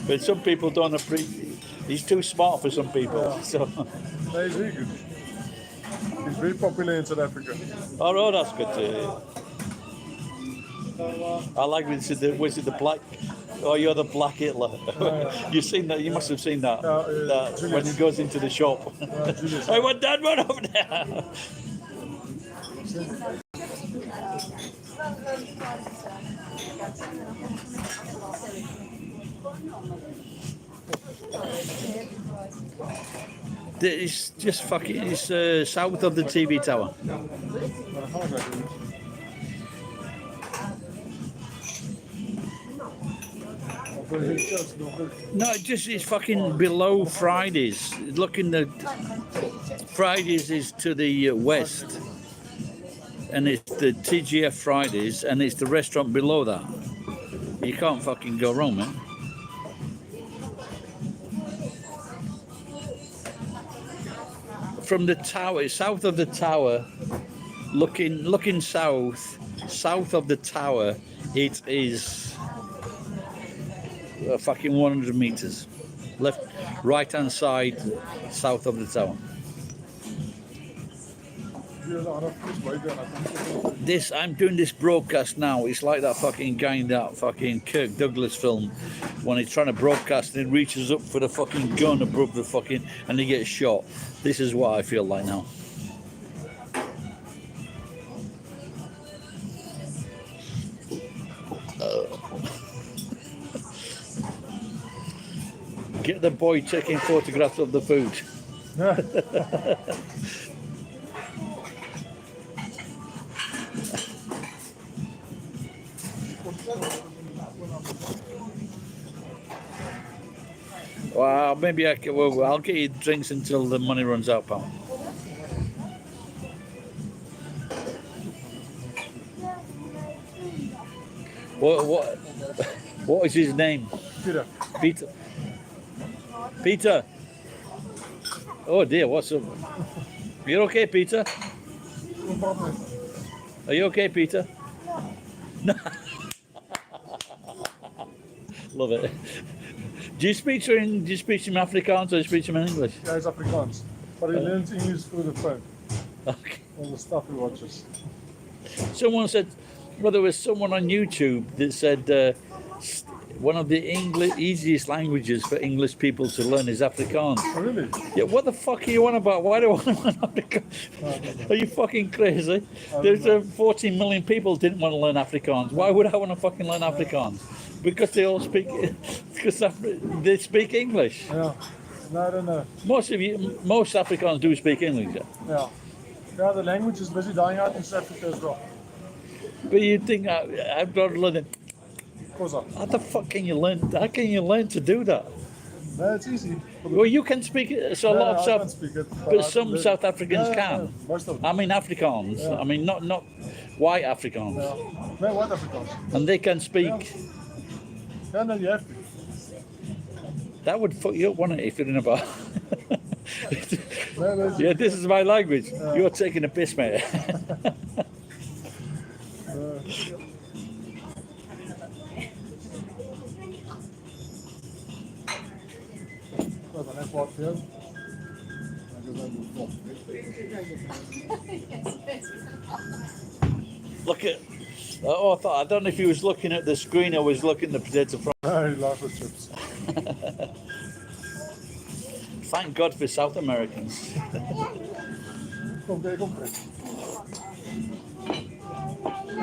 But some people don't appreciate. He's too smart for some people. Yeah. So, No, he's very good. He's very popular in South Africa. oh, that's good to hear. I like when was it the black? Oh, you're the black Hitler. You've seen that? You must have seen that. That when he Julius. goes into the shop. Julius. I want that one over there. It's just fucking. It's south of the TV tower. How is that doing? No, it's fucking below Fridays. Looking the Fridays is to the west, and it's the TGF Fridays, and it's the restaurant below that. You can't fucking go wrong, man. From the tower, south of the tower, looking south of the tower, it is fucking 100 meters. Right hand side, south of the tower. This, I'm doing this broadcast now. It's like that fucking guy in that fucking Kirk Douglas film when he's trying to broadcast and he reaches up for the fucking gun above the fucking and he gets shot. This is what I feel like now. Get the boy taking photographs of the food. Well, maybe I can, well, I'll get you drinks until the money runs out, pal. What is his name? Peter. Peter. Peter. Oh dear, what's up? You're okay, Peter? Are you okay, Peter? No. Love it. Do you speak to him Afrikaans or do you speak to him in English? Yeah, he's Afrikaans. But he learns English through the phone. Okay. All the stuff he watches. Someone said, well, there was someone on YouTube that said one of the easiest languages for English people to learn is Afrikaans. Oh, really? Yeah, what the fuck are you on about? Why do I want to learn Afrikaans? Are you fucking crazy? There's 14 million people didn't want to learn Afrikaans. Why would I want to fucking learn Afrikaans? Because they all speak, because they speak English. Yeah. No, I don't know. Most Afrikaans do speak English. Yeah. Yeah, the language is busy dying out in South Africa as well. But you think I've got to learn it? Of course not. How the fuck can you learn? How can you learn to do that? No, it's easy. Well, you can speak it. So a lot of I South, can't speak it, but I some can South learn. Africans can. No, most of them. I mean Afrikaans. Yeah. I mean not white Afrikaans, Yeah. No, what Afrikaans? and they can speak. Yeah, no, you have to. That would fuck you up, wouldn't it, if you're in a bar? No, Yeah, this is my language. You're taking a piss, mate. Look at. Oh, I don't know if he was looking at the screen or was looking at the potato fry. No, he laughs at chips. Thank God for South Americans. Kom, kijk, kom.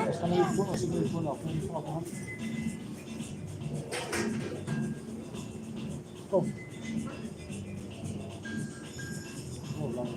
Als dan even als ik even vanaf. Kom. Oh, lang.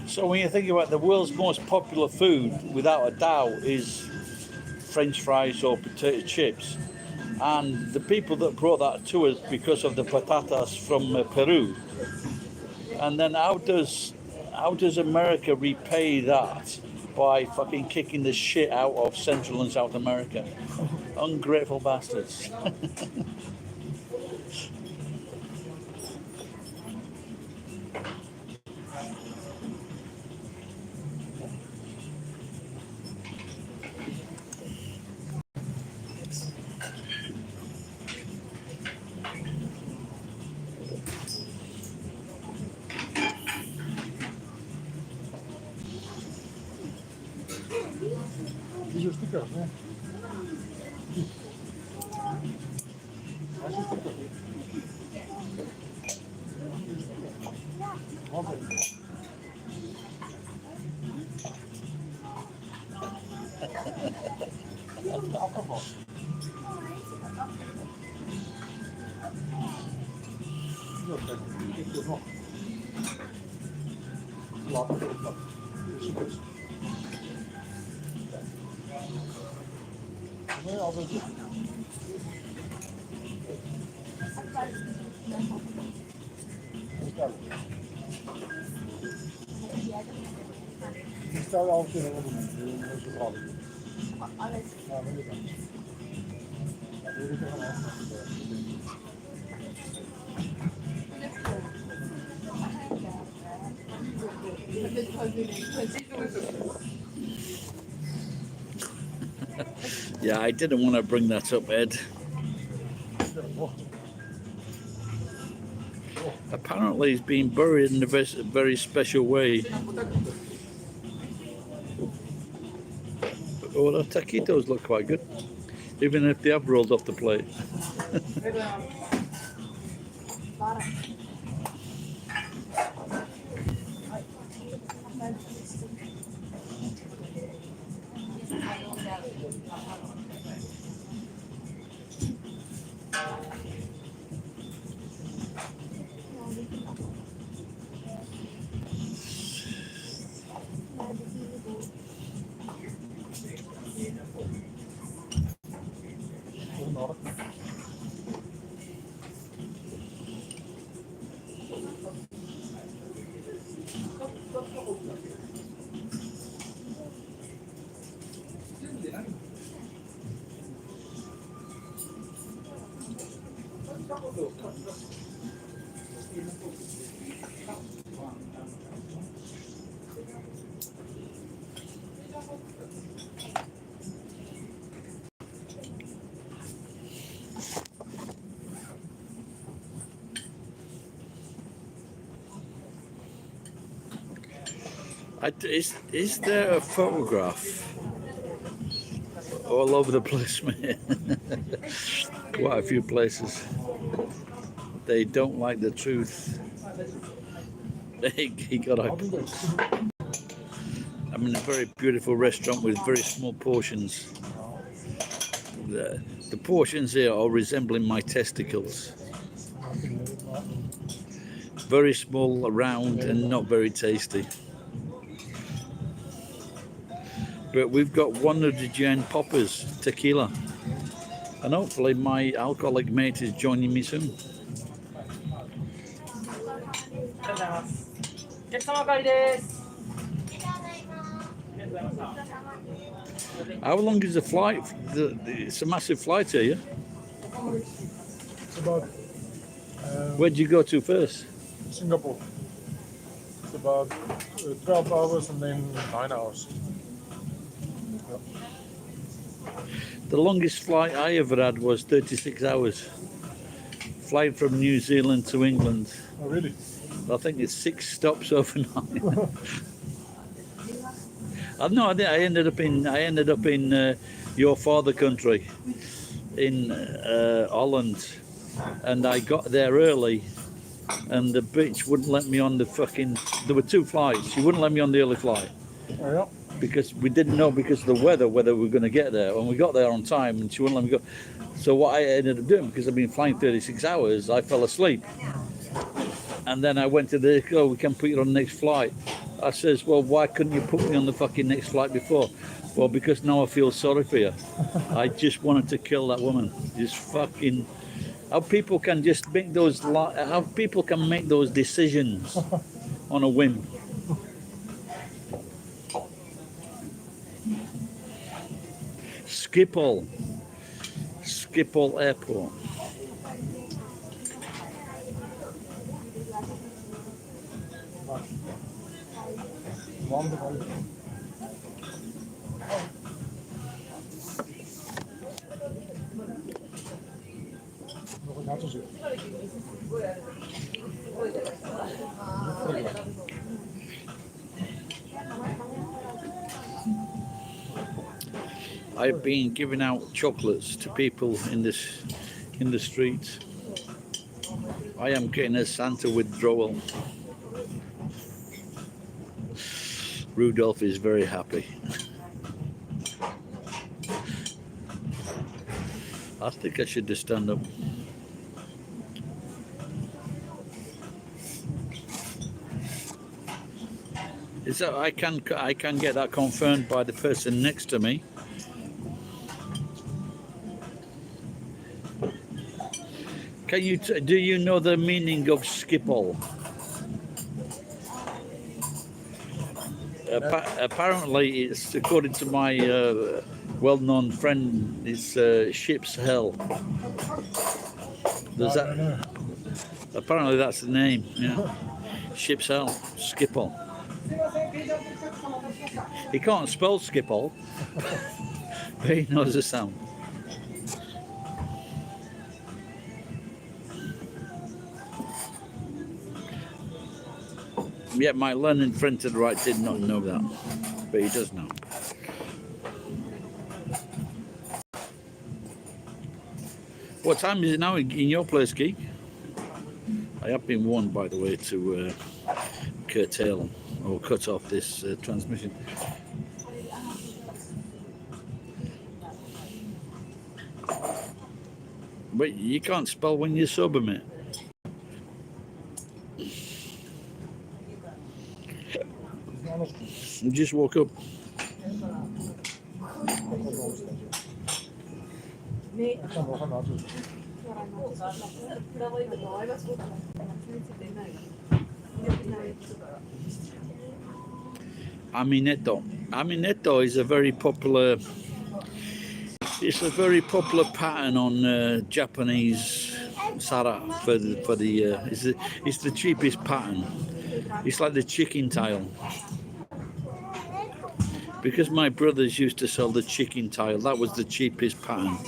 So when you think about the world's most popular food, without a doubt, is French fries or potato chips. And the people that brought that to us because of the patatas from Peru. And then how does America repay that by fucking kicking the shit out of Central and South America? Ungrateful bastards. Hier is stickers, hè? Waar is je sticker? Wat is het? Dat is de afgeval. Ja, kijk, ik doe nog. Laat het op. Is het? Nee, altijd goed. Ik sta altijd in een moment. Dat is het al. Ja, weet ik wel. Weet ik wel. Yeah, I didn't want to bring that up, Ed. Apparently he's been buried in a very special way. Oh, the taquitos look quite good, even if they have rolled off the plate. Is there a photograph all over the place, man? Quite a few places. They don't like the truth. He got a, I'm in a very beautiful restaurant with very small portions. The portions here are resembling my testicles. Very small, round, and not very tasty. But we've got 100 yen poppers tequila, and hopefully my alcoholic mate is joining me soon. How long is the flight? It's a massive flight here, yeah? It's about... Where'd you go to first? Singapore. It's about 12 hours and then 9 hours. The longest flight I ever had was 36 hours. Flying from New Zealand to England. Oh, really? I think it's 6 stops overnight. I've no idea. I ended up in your father country, in Holland, and I got there early, and the bitch wouldn't let me on the fucking. There were 2 flights. She wouldn't let me on the early flight Oh, yeah. because we didn't know because of the weather whether we were going to get there. When we got there on time, and she wouldn't let me go. So what I ended up doing, because I've been flying 36 hours, I fell asleep. And then I went to the, oh, we can put you on the next flight. I says, well, why couldn't you put me on the fucking next flight before? Well, because now I feel sorry for you. I just wanted to kill that woman. Just fucking, how people can just make those, how people can make those decisions on a whim. Schiphol Airport. Wonderful. Nog een nacho zit. I've been giving out chocolates to people in the streets. I am getting a Santa withdrawal. Rudolph is very happy. I think I should just stand up. Is that I can get that confirmed by the person next to me. Can you do you know the meaning of Schiphol? Apparently, it's according to my well-known friend. It's ship's hell. Does that? Apparently, that's the name. Yeah, ship's hell, Schiphol. He can't spell Schiphol, but he knows the sound. Yeah, my learned friend to the right did not know that, but he does now. What time is it now in your place, Geek? I have been warned, by the way, to curtail or cut off this transmission. But you can't spell when you're sober, mate. You just woke up. Aminetto is a very popular. It's a very popular pattern on Japanese Sara for the. It's the cheapest pattern. It's like the chicken tile. Because my brothers used to sell the chicken tile, that was the cheapest pattern.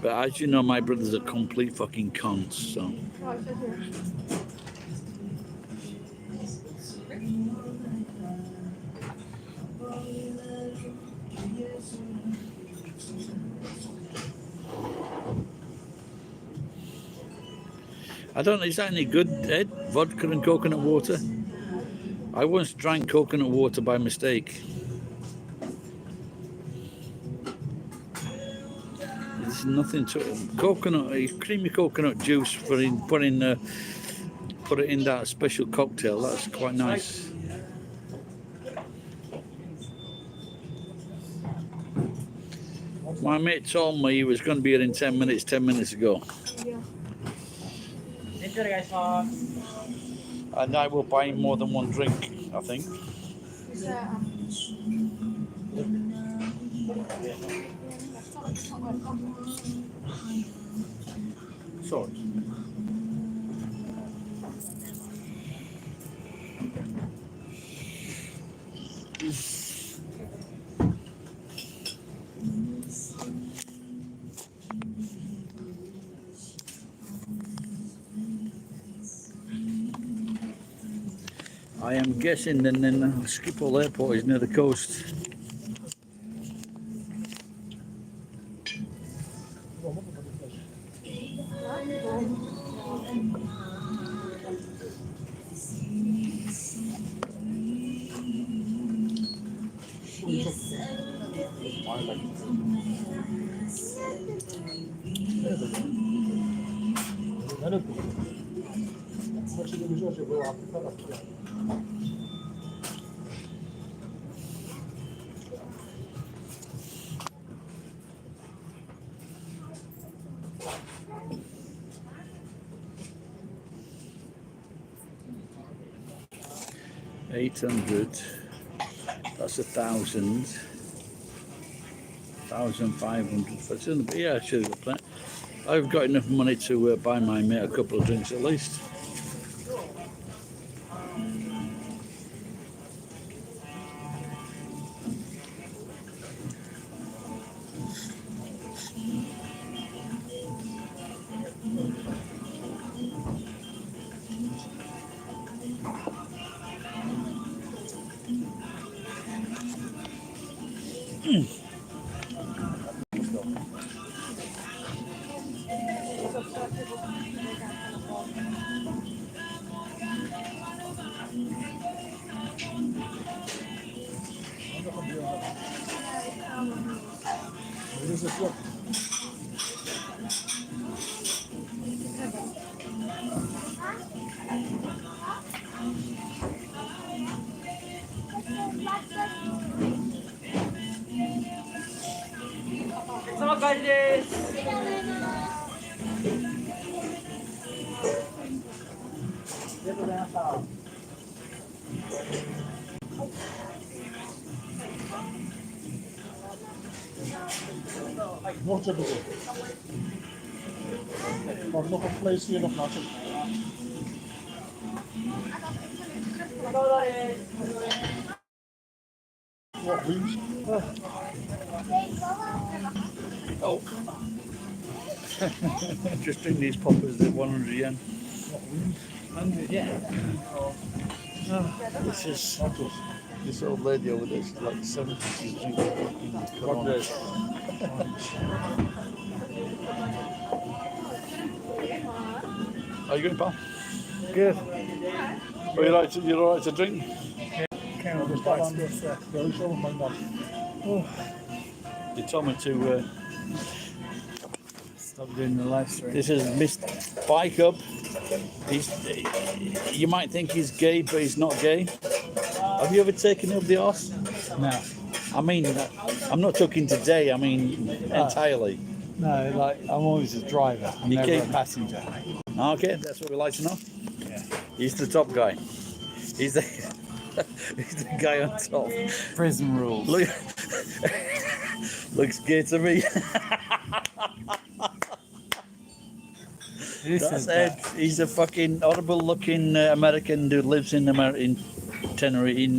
But as you know, my brothers are complete fucking cons, so. I don't know, is that any good, Ed? Vodka and coconut water? I once drank coconut water by mistake. There's nothing to it. Coconut, creamy coconut juice, put it in that special cocktail. That's quite nice. My mate told me he was going to be here in 10 minutes, 10 minutes ago. And I will buy him more than one drink, I think. Sorry. I am guessing then Schiphol Airport is near the coast. Nerede? 800. That's 1,000. 1,500. Yeah, I should have got plenty. I've got enough money to buy my mate a couple of drinks at least. Nog te doen. Maar nog een vlees hier nog naast. Wat wings? Oh. Just drink these poppers at 100 yen. 100, yeah. This is this old lady over there. She's like 70. She's drinking fucking Corona. How you going, pal? Good. You're all right to drink? They told me to. Stop doing the live stream. This is Mr. Bike Up. You might think he's gay, but he's not gay. Have you ever taken up the horse? No. I mean, I'm not talking today. I mean, entirely. No, like, I'm always a driver. I'm You never keep- a passenger. Okay, that's what we like to know. Yeah. He's the top guy. He's the he's the guy on top. Prison rules. Look, looks gay to me. Who That's says Ed. that? He's a fucking horrible-looking American who lives in Tenerife, in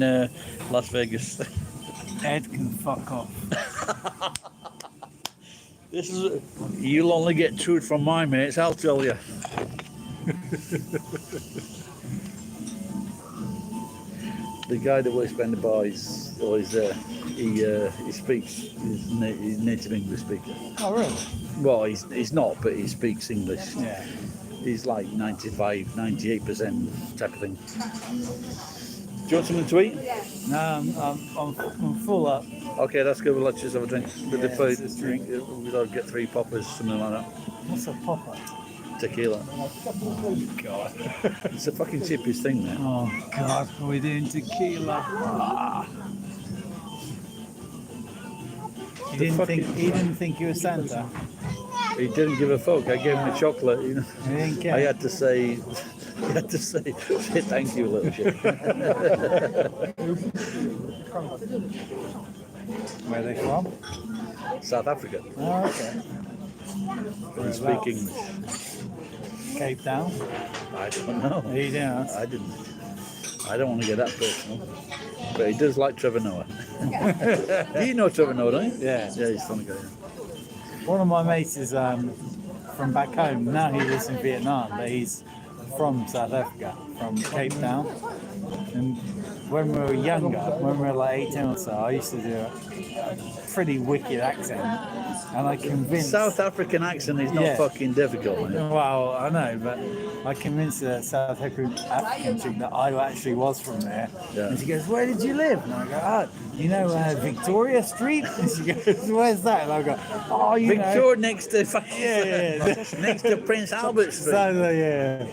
Las Vegas. Ed can fuck off. This is. You'll only get truth from my mates. I'll tell you. The guy that works behind the bar is always there. He speaks. He's native English speaker. Oh, really? Well, he's not, but he speaks English. Yeah. He's like 95, 98% type of thing. Do you want something to eat? No, I'm full up. Okay, that's good. Let's just have a drink. With the Yeah, food, let's drink. We'll get 3 poppers, something like that. What's a popper? Tequila. God. It's the fucking cheapest thing, man. Oh, God. We're doing tequila. He didn't think you were Santa. He didn't give a fuck. I gave him a chocolate. You know. He didn't care. I had to say thank you, little shit. Where are they from? South Africa. Oh, okay. They speak English. Cape Town. I don't know. You don't. I didn't. I don't want to get that personal. But he does like Trevor Noah. Do you know Trevor Noah, don't you? Yeah. Yeah, he's a funny guy. One of my mates is from back home. Now he lives in Vietnam, but he's from South Africa, from Cape Town. And when we were younger, when we were like 18 or so, I used to do a pretty wicked accent. And I convinced... South African accent is not Yeah. fucking difficult, man. Well, I know, but I convinced the South African chick that I actually was from there. Yeah. And she goes, "Where did you live?" And I go, "Oh, you know Victoria Street?" And she goes, "Where's that?" And I go, "Oh, you know." Victoria next to fucking Yeah. next to Prince Albert Street. So, yeah.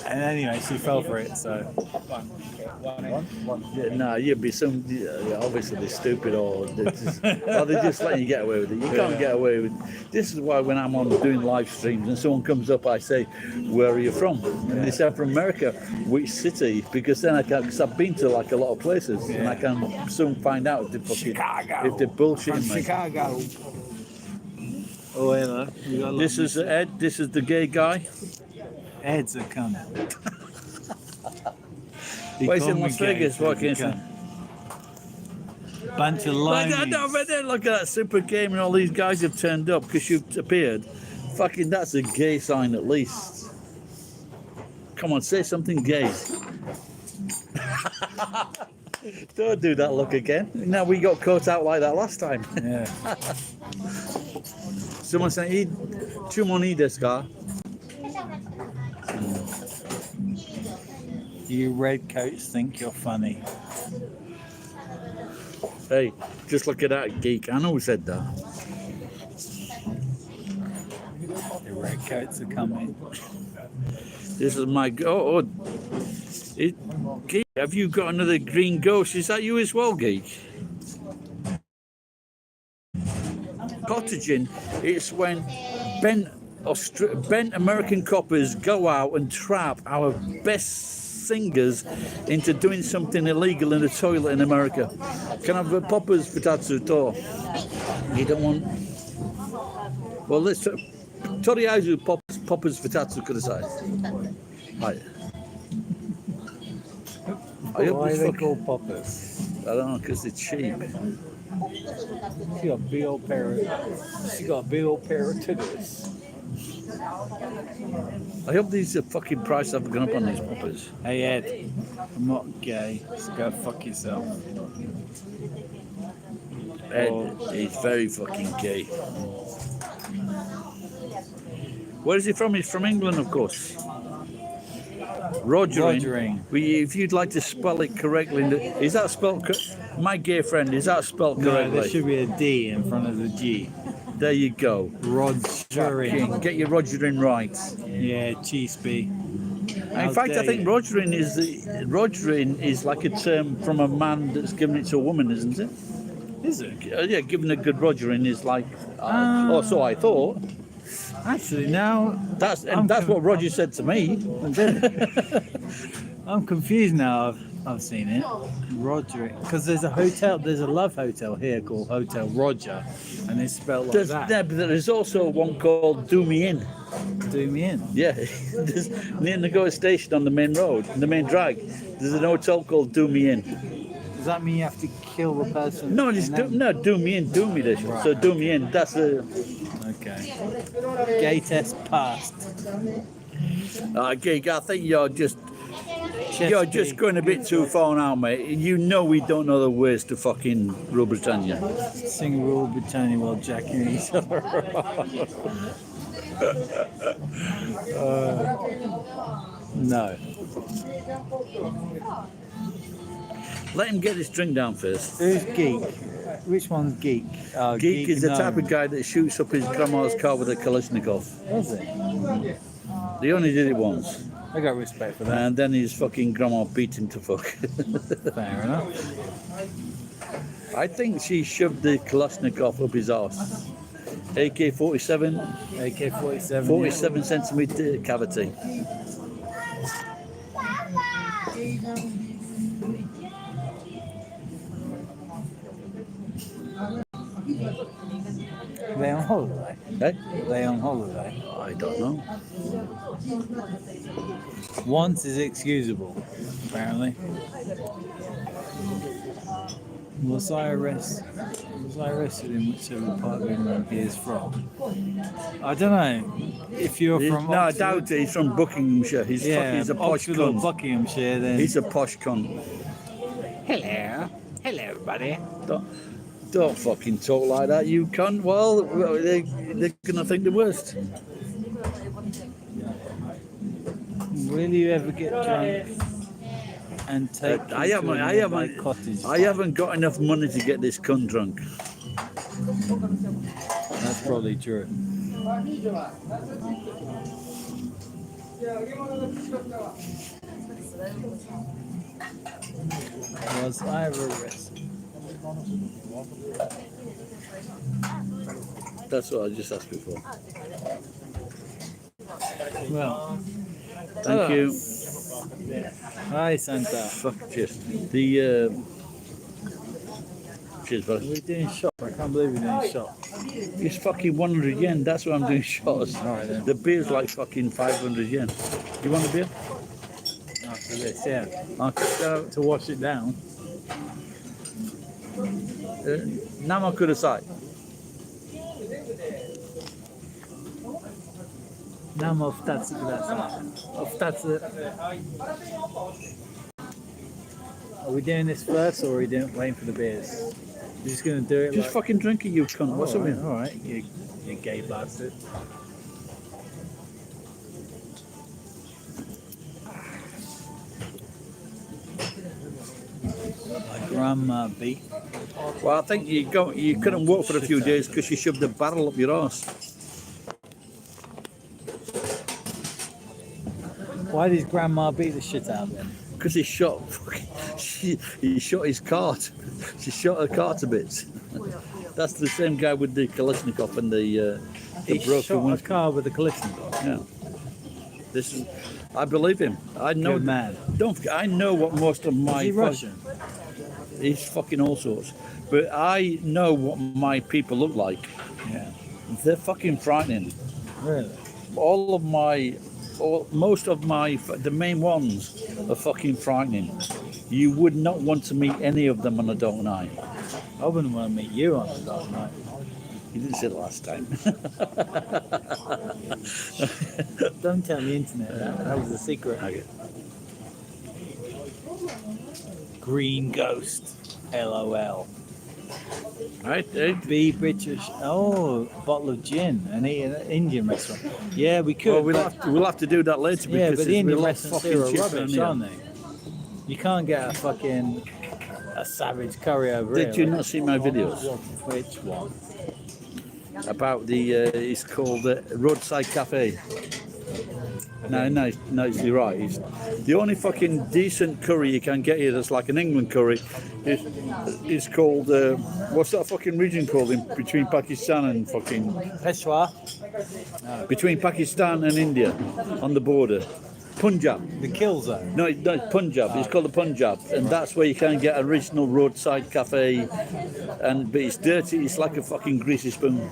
And anyway, she fell for it, so. Yeah, no, you'd be some. Yeah, obviously, they're stupid or they're just letting you get away with it. You can't get away with. This is why when I'm on doing live streams and someone comes up, I say, "Where are you from?" And they say, "I'm from America." Which city? Because then because I've been to like a lot of places, and I can soon find out if they're fucking Chicago. if they're bullshitting me. Chicago. Oh, hello. You got This is Ed. This is the gay guy. Ed's a cunt. He Well, he's in called me Las gay, Vegas, so what he's can a you say? cunt. Bunch of But no, limeys. but then look at that super game and all these guys have turned up because you've appeared. Fucking, that's a gay sign at least. Come on, say something gay. Don't do that look again. Now we got caught out like that last time. Yeah. Someone said, "Chumoni desu ka?" You redcoats think you're funny. Hey, just look at that geek. I know who said that. The redcoats are coming. This is my Geek, have you got another green ghost? Is that you as well, Geek? Cottaging, it's when bent American coppers go out and trap our best singers into doing something illegal in the toilet in America. Can I have a poppers futatsu to? You don't want... Well, let's... Toriaizu poppers futatsu kudasai. Right. I hope Why it's are they fucking... called poppers? I don't know, because they're cheap. She got a big old pair of titties. I hope these fucking prices haven't gone up on these poppers. Hey Ed, I'm not gay, so go fuck yourself. Ed is very fucking gay. Where is he from? He's from England, of course. Rogering. If you'd like to spell it correctly, is that spelled? My gay friend, is that spelled No, correctly? there should be a D in front of the G. There you go. Rogering. Fucking get your Rogering right. Yeah, cheese bee. In fact, I think Rogering is like a term from a man that's given it to a woman, isn't it? Is it? Yeah, giving a good Rogering is like. Or so I thought. Actually, now That's what Roger said to me. I'm confused now. I've seen it. Roger, because there's a love hotel here called Hotel Roger, and it's spelled like that. Yeah, but there's also one called Do Me In. Do me in. Yeah, there's, near Nagoya Station on the main road, the main drag. There's an hotel called Do Me In. Does that mean you have to kill the person? No, just Do Me In, Do Me this. Right. So Do Me In. That's a. Okay. Gay test passed. Gig, I think you're just Chesty. going a bit too far now, mate. You know we don't know the words to fucking Rule Britannia. Sing Rule Britannia while jacking each other around. No. Let him get his drink down first. Who's geek? Which one's geek? Geek is the no. type of guy that shoots up his grandma's car with a Kalashnikov. Is it? He only did it once. I got respect for that. And then his fucking grandma beat him to fuck. Fair enough. I think she shoved the Kalashnikov up his arse. AK-47, AK-47. 47 centimetre cavity. Are they on holiday? Hey? Are they on holiday? I don't know. Once is excusable, apparently. Was I arrested in whichever part of England he is from? I don't know. If you're from No, I Oxford, doubt it. He's from Buckinghamshire. He's a posh Oxford or cunt. Buckinghamshire, then He's a posh cunt. hello, everybody. Don't fucking talk like that, you cunt. Well, they're gonna think the worst. Will you ever get drunk and take I you to a nearby haven't. cottage? I haven't got enough money to get this cunt drunk. That's probably true. Was I arrested? That's what I just asked before. Well, Thank you. hi Santa. Fuck, cheers. Cheers, buddy. We're doing shop. I can't believe we're doing shop. It's fucking 100 yen. That's why I'm doing shots. All right then. The beer's like fucking 500 yen. You want a beer? After this, yeah. Okay. To wash it down. Nama kudasai. Nama futatsu kudasai. Futatsu. Are we doing this first, or are we waiting for the beers? We're just gonna do it. Just fucking drink it, you cunt. What's up with you? All right, you gay bastard. My grandma beat. Well, I think you couldn't walk for a few days because you shoved a barrel up your arse. Why did grandma beat the shit out of him? Because he shot his cart. She shot her cart to bits. That's the same guy with the Kalashnikov and the He broken shot a windscreen. car with a Kalashnikov. Yeah. This is. I believe him. I know. Good man. I know what most of my. Is he Russian? He's fucking all sorts. But I know what my people look like. Yeah. They're fucking frightening. Really? Most of the main ones are fucking frightening. You would not want to meet any of them on a dark night. I wouldn't want to meet you on a dark night. You didn't say it last time. Don't tell the internet that. That was a secret. Okay. Green Ghost. LOL. Right, Be British. Oh, bottle of gin and eat an Indian restaurant. Yeah, we could. Well, we'll have to do that later yeah, because but the there's Indian a lot of restaurants fucking here are shit rubbish, around aren't they? You can't get a savage curry over here. Did here. you not see my videos? Which one? About it's called Roadside Cafe. No, you're right. The only fucking decent curry you can get here that's like an England curry is called, what's that fucking region called in between Pakistan and fucking... Peshawar? Between Pakistan and India, on the border. Punjab. The kill zone? No, it's Punjab. It's called the Punjab. And that's where you can get original roadside cafe. But it's dirty. It's like a fucking greasy spoon.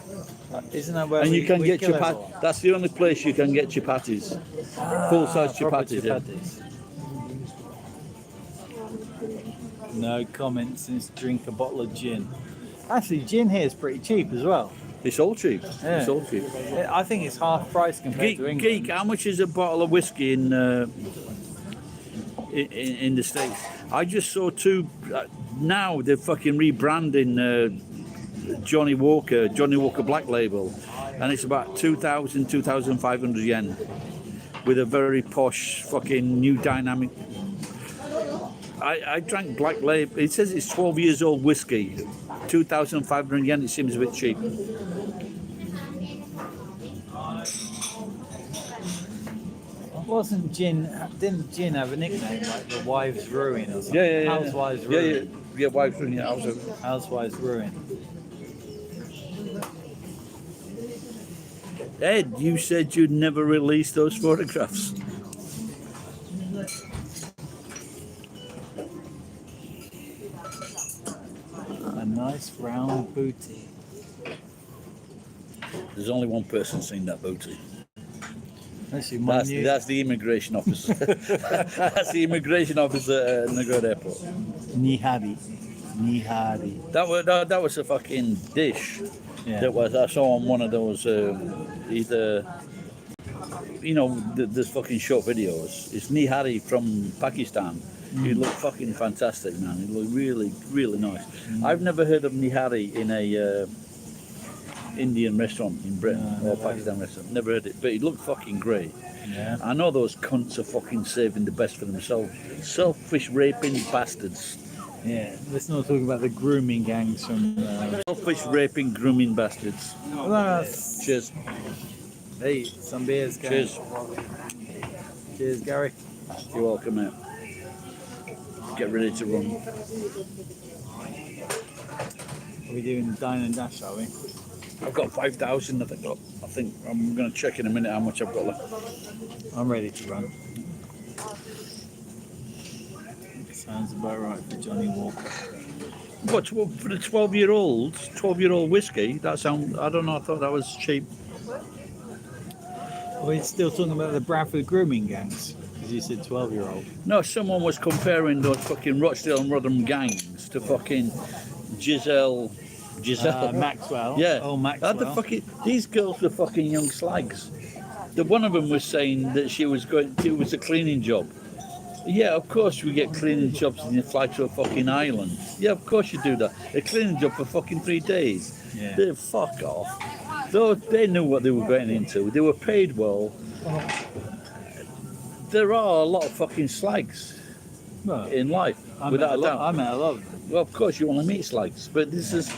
Isn't that where And you can we get kill chapati. everyone? That's the only place you can get chapatis. Full-size Proper chapatis. Yeah. chapatis. No comment since drink a bottle of gin. Actually, gin here is pretty cheap as well. It's all cheap. Yeah. It's all cheap. I think it's half price compared to England. Geek, how much is a bottle of whiskey in the States? I just saw two. Now they're fucking rebranding Johnny Walker Black Label, and it's about 2,000, 2,500 yen with a very posh fucking new dynamic. I drank Black Label. It says it's 12 years old whiskey. 2,500 yen. It seems a bit cheap. Didn't gin have a nickname like the Wives Ruin or something? Yeah. Housewives Ruin. Yeah, Wives Ruin. Yeah, Housewives Ruin. Ed, you said you'd never release those photographs. A nice round booty. There's only one person seen that booty. Actually, That's the immigration officer. That's the immigration officer at Nagod Airport. Nihari. Nihari. That was a fucking dish. Yeah. That was I saw on one of those either the fucking short videos. It's Nihari from Pakistan. It looked fucking fantastic, man. It looked really, really nice. I've never heard of Nihari in a Indian restaurant in Britain or Pakistan restaurant. Never heard it, but it looked fucking great. Yeah. I know those cunts are fucking saving the best for themselves. Selfish raping bastards. Yeah. Let's not talk about the grooming gangs from. Selfish raping grooming bastards. Cheers. Hey, some beers, Gary. Cheers. Cheers, Gary. You're welcome, mate. Get ready to run. Are we doing dine and dash, are we? I've got 5,000. I think I'm going to check in a minute how much I've got left. I'm ready to run. Sounds about right for Johnny Walker. What for the 12-year-old whiskey? That sound. I don't know. I thought that was cheap. We're still talking about the Bradford grooming gangs, because you said 12-year-old. No, someone was comparing those fucking Rochdale and Rotherham gangs to fucking Giselle. Maxwell. Yeah. Oh, Maxwell. These girls were fucking young slags. The one of them was saying that it was a cleaning job. Yeah, of course we get cleaning jobs and you fly to a fucking island. Yeah, of course you do that. A cleaning job for fucking 3 days. Yeah. They fuck off. They knew what they were getting into. They were paid well. There are a lot of fucking slags Well, in life, without a doubt. I met a lot of them. Well, of course you want to meet slags, but this is.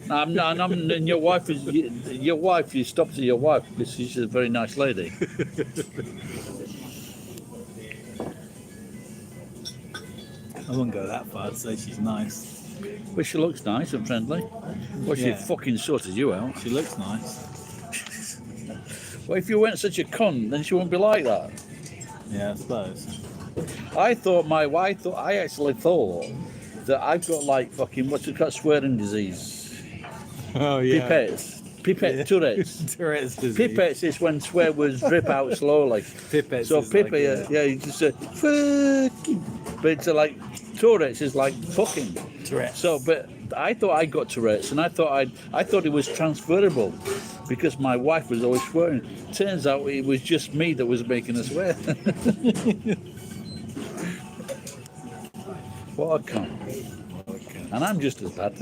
And your wife is your wife. You stop to your wife because she's a very nice lady. I wouldn't go that far to say she's nice. But she looks nice and friendly. Well, she Yeah. fucking sorted you out. She looks nice. Well, if you weren't such a cunt, then she wouldn't be like that. Yeah, I suppose. I actually thought that I've got like fucking what's it called, swearing disease. Oh, Pipette Tourette's. Tourette's disease. Pipettes is when swear words drip out slowly. Pipettes So is Pippa, like, yeah, you just say fucking. But it's like Tourette's is like fucking. Tourette's. So, but I thought I got Tourette's, and I thought it was transferable because my wife was always swearing. Turns out it was just me that was making her swear. What a cunt. And I'm just as bad.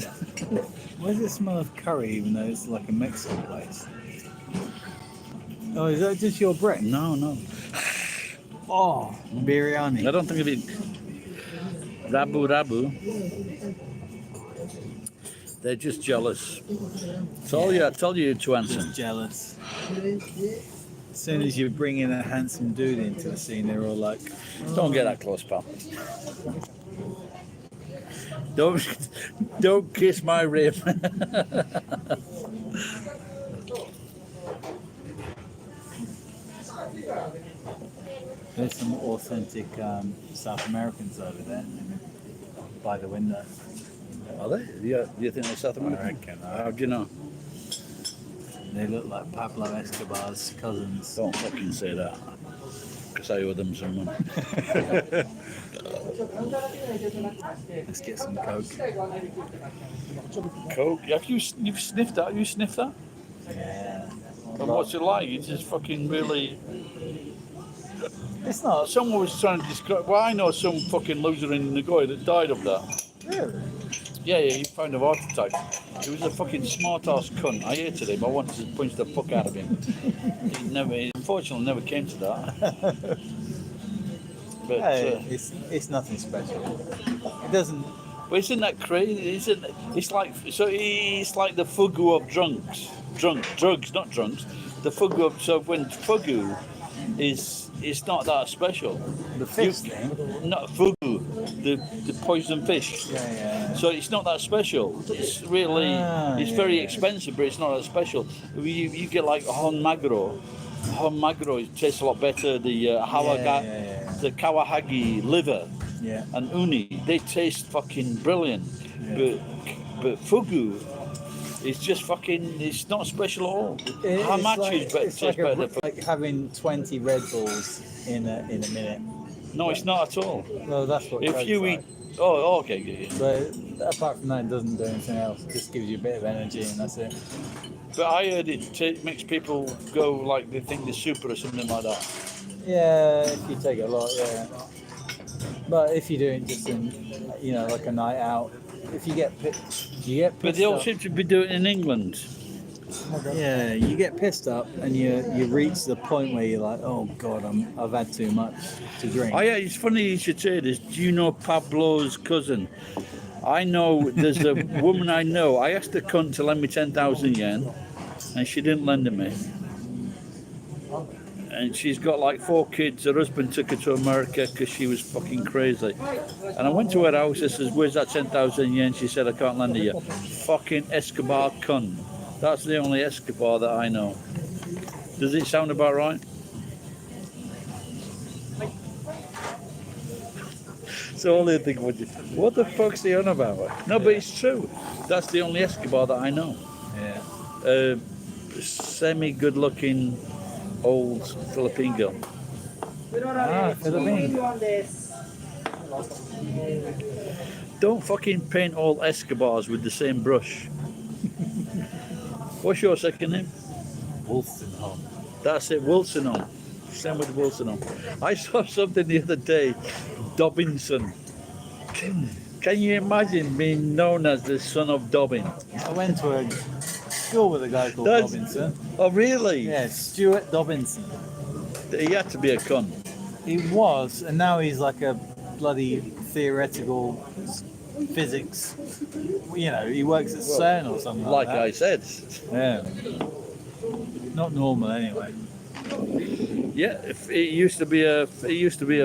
Why does it smell of curry even though it's like a Mexican place? Oh, is that just your breath? No. Oh, biryani. I don't think of it. Rabu. They're just jealous. I told you to answer. Just jealous. As soon as you bring in a handsome dude into the scene, they're all like, Don't get that close, pal. Don't kiss my rib. there's some authentic South Americans over there by the window. Are they? Do you think they're South American? I reckon. How do you know? They look like Pablo Escobar's cousins. Don't fucking say that. Because I owe them some money. Let's get some Coke. Coke? You've sniffed that? You sniffed that? Yeah. And what's it like? It's just fucking really. It's not. Someone was trying to describe. Well, I know some fucking loser in Nagoya that died of that. Really? Yeah, he found a heart attack. He was a fucking smart ass cunt. I hated him. I wanted to punch the fuck out of him. He unfortunately never came to that. But Hey, it's nothing special. It doesn't. well, isn't that crazy? It's like the fugu of drugs, not drunks. The fugu of when fugu is not that special. The fish thing. Not fugu, the poison fish. Yeah. So it's not that special. It's really, it's very expensive, but it's not that special. You get like hon magro. Hon magro, it tastes a lot better. The the kawahagi liver and uni, they taste fucking brilliant. Yeah. But fugu, it's just fucking, it's not special at all. Hamachi tastes better than fugu. like having 20 Red Bulls in a minute. No, it's not at all. Well, that's what. If Coke's you like. eat, oh, okay. But apart from that, it doesn't do anything else. It just gives you a bit of energy, and that's it. But I heard it makes people go like they think they're super or something like that. Yeah, if you take it a lot, yeah. But if you do it just in, like a night out, if you get pissed But they all up, seem to be doing it in England. yeah, you get pissed up and you reach the point where you're like, oh God, I've had too much to drink. Oh yeah, it's funny you should say this. Do you know Pablo's cousin? I know there's a woman I know. I asked the cunt to lend me 10,000 yen, and she didn't lend it me. And she's got like 4 kids. Her husband took her to America because she was fucking crazy. And I went to her house. I says, "Where's that 10,000 yen?" She said, "I can't lend it you." Fucking Escobar cunt. That's the only Escobar that I know. Does it sound about right? So all they think, what the fuck's he on about? No, but it's true. That's the only Escobar that I know. Yeah. Semi-good-looking old Philippine girl. Philippine. Don't fucking paint all Escobars with the same brush. What's your second name? Wolstenholme. That's it, Wilsonholme. Same with Wilsonholme. I saw something the other day, Dobinson. Can you imagine being known as the son of Dobbin? I went to a school with a guy called That's- Dobinson. Oh, really? Yeah, Stuart Dobinson. He had to be a cunt. He was, and now he's like a bloody theoretical physics. He works at CERN or something like Like that. I said. Yeah. Not normal anyway. Yeah, it used to be a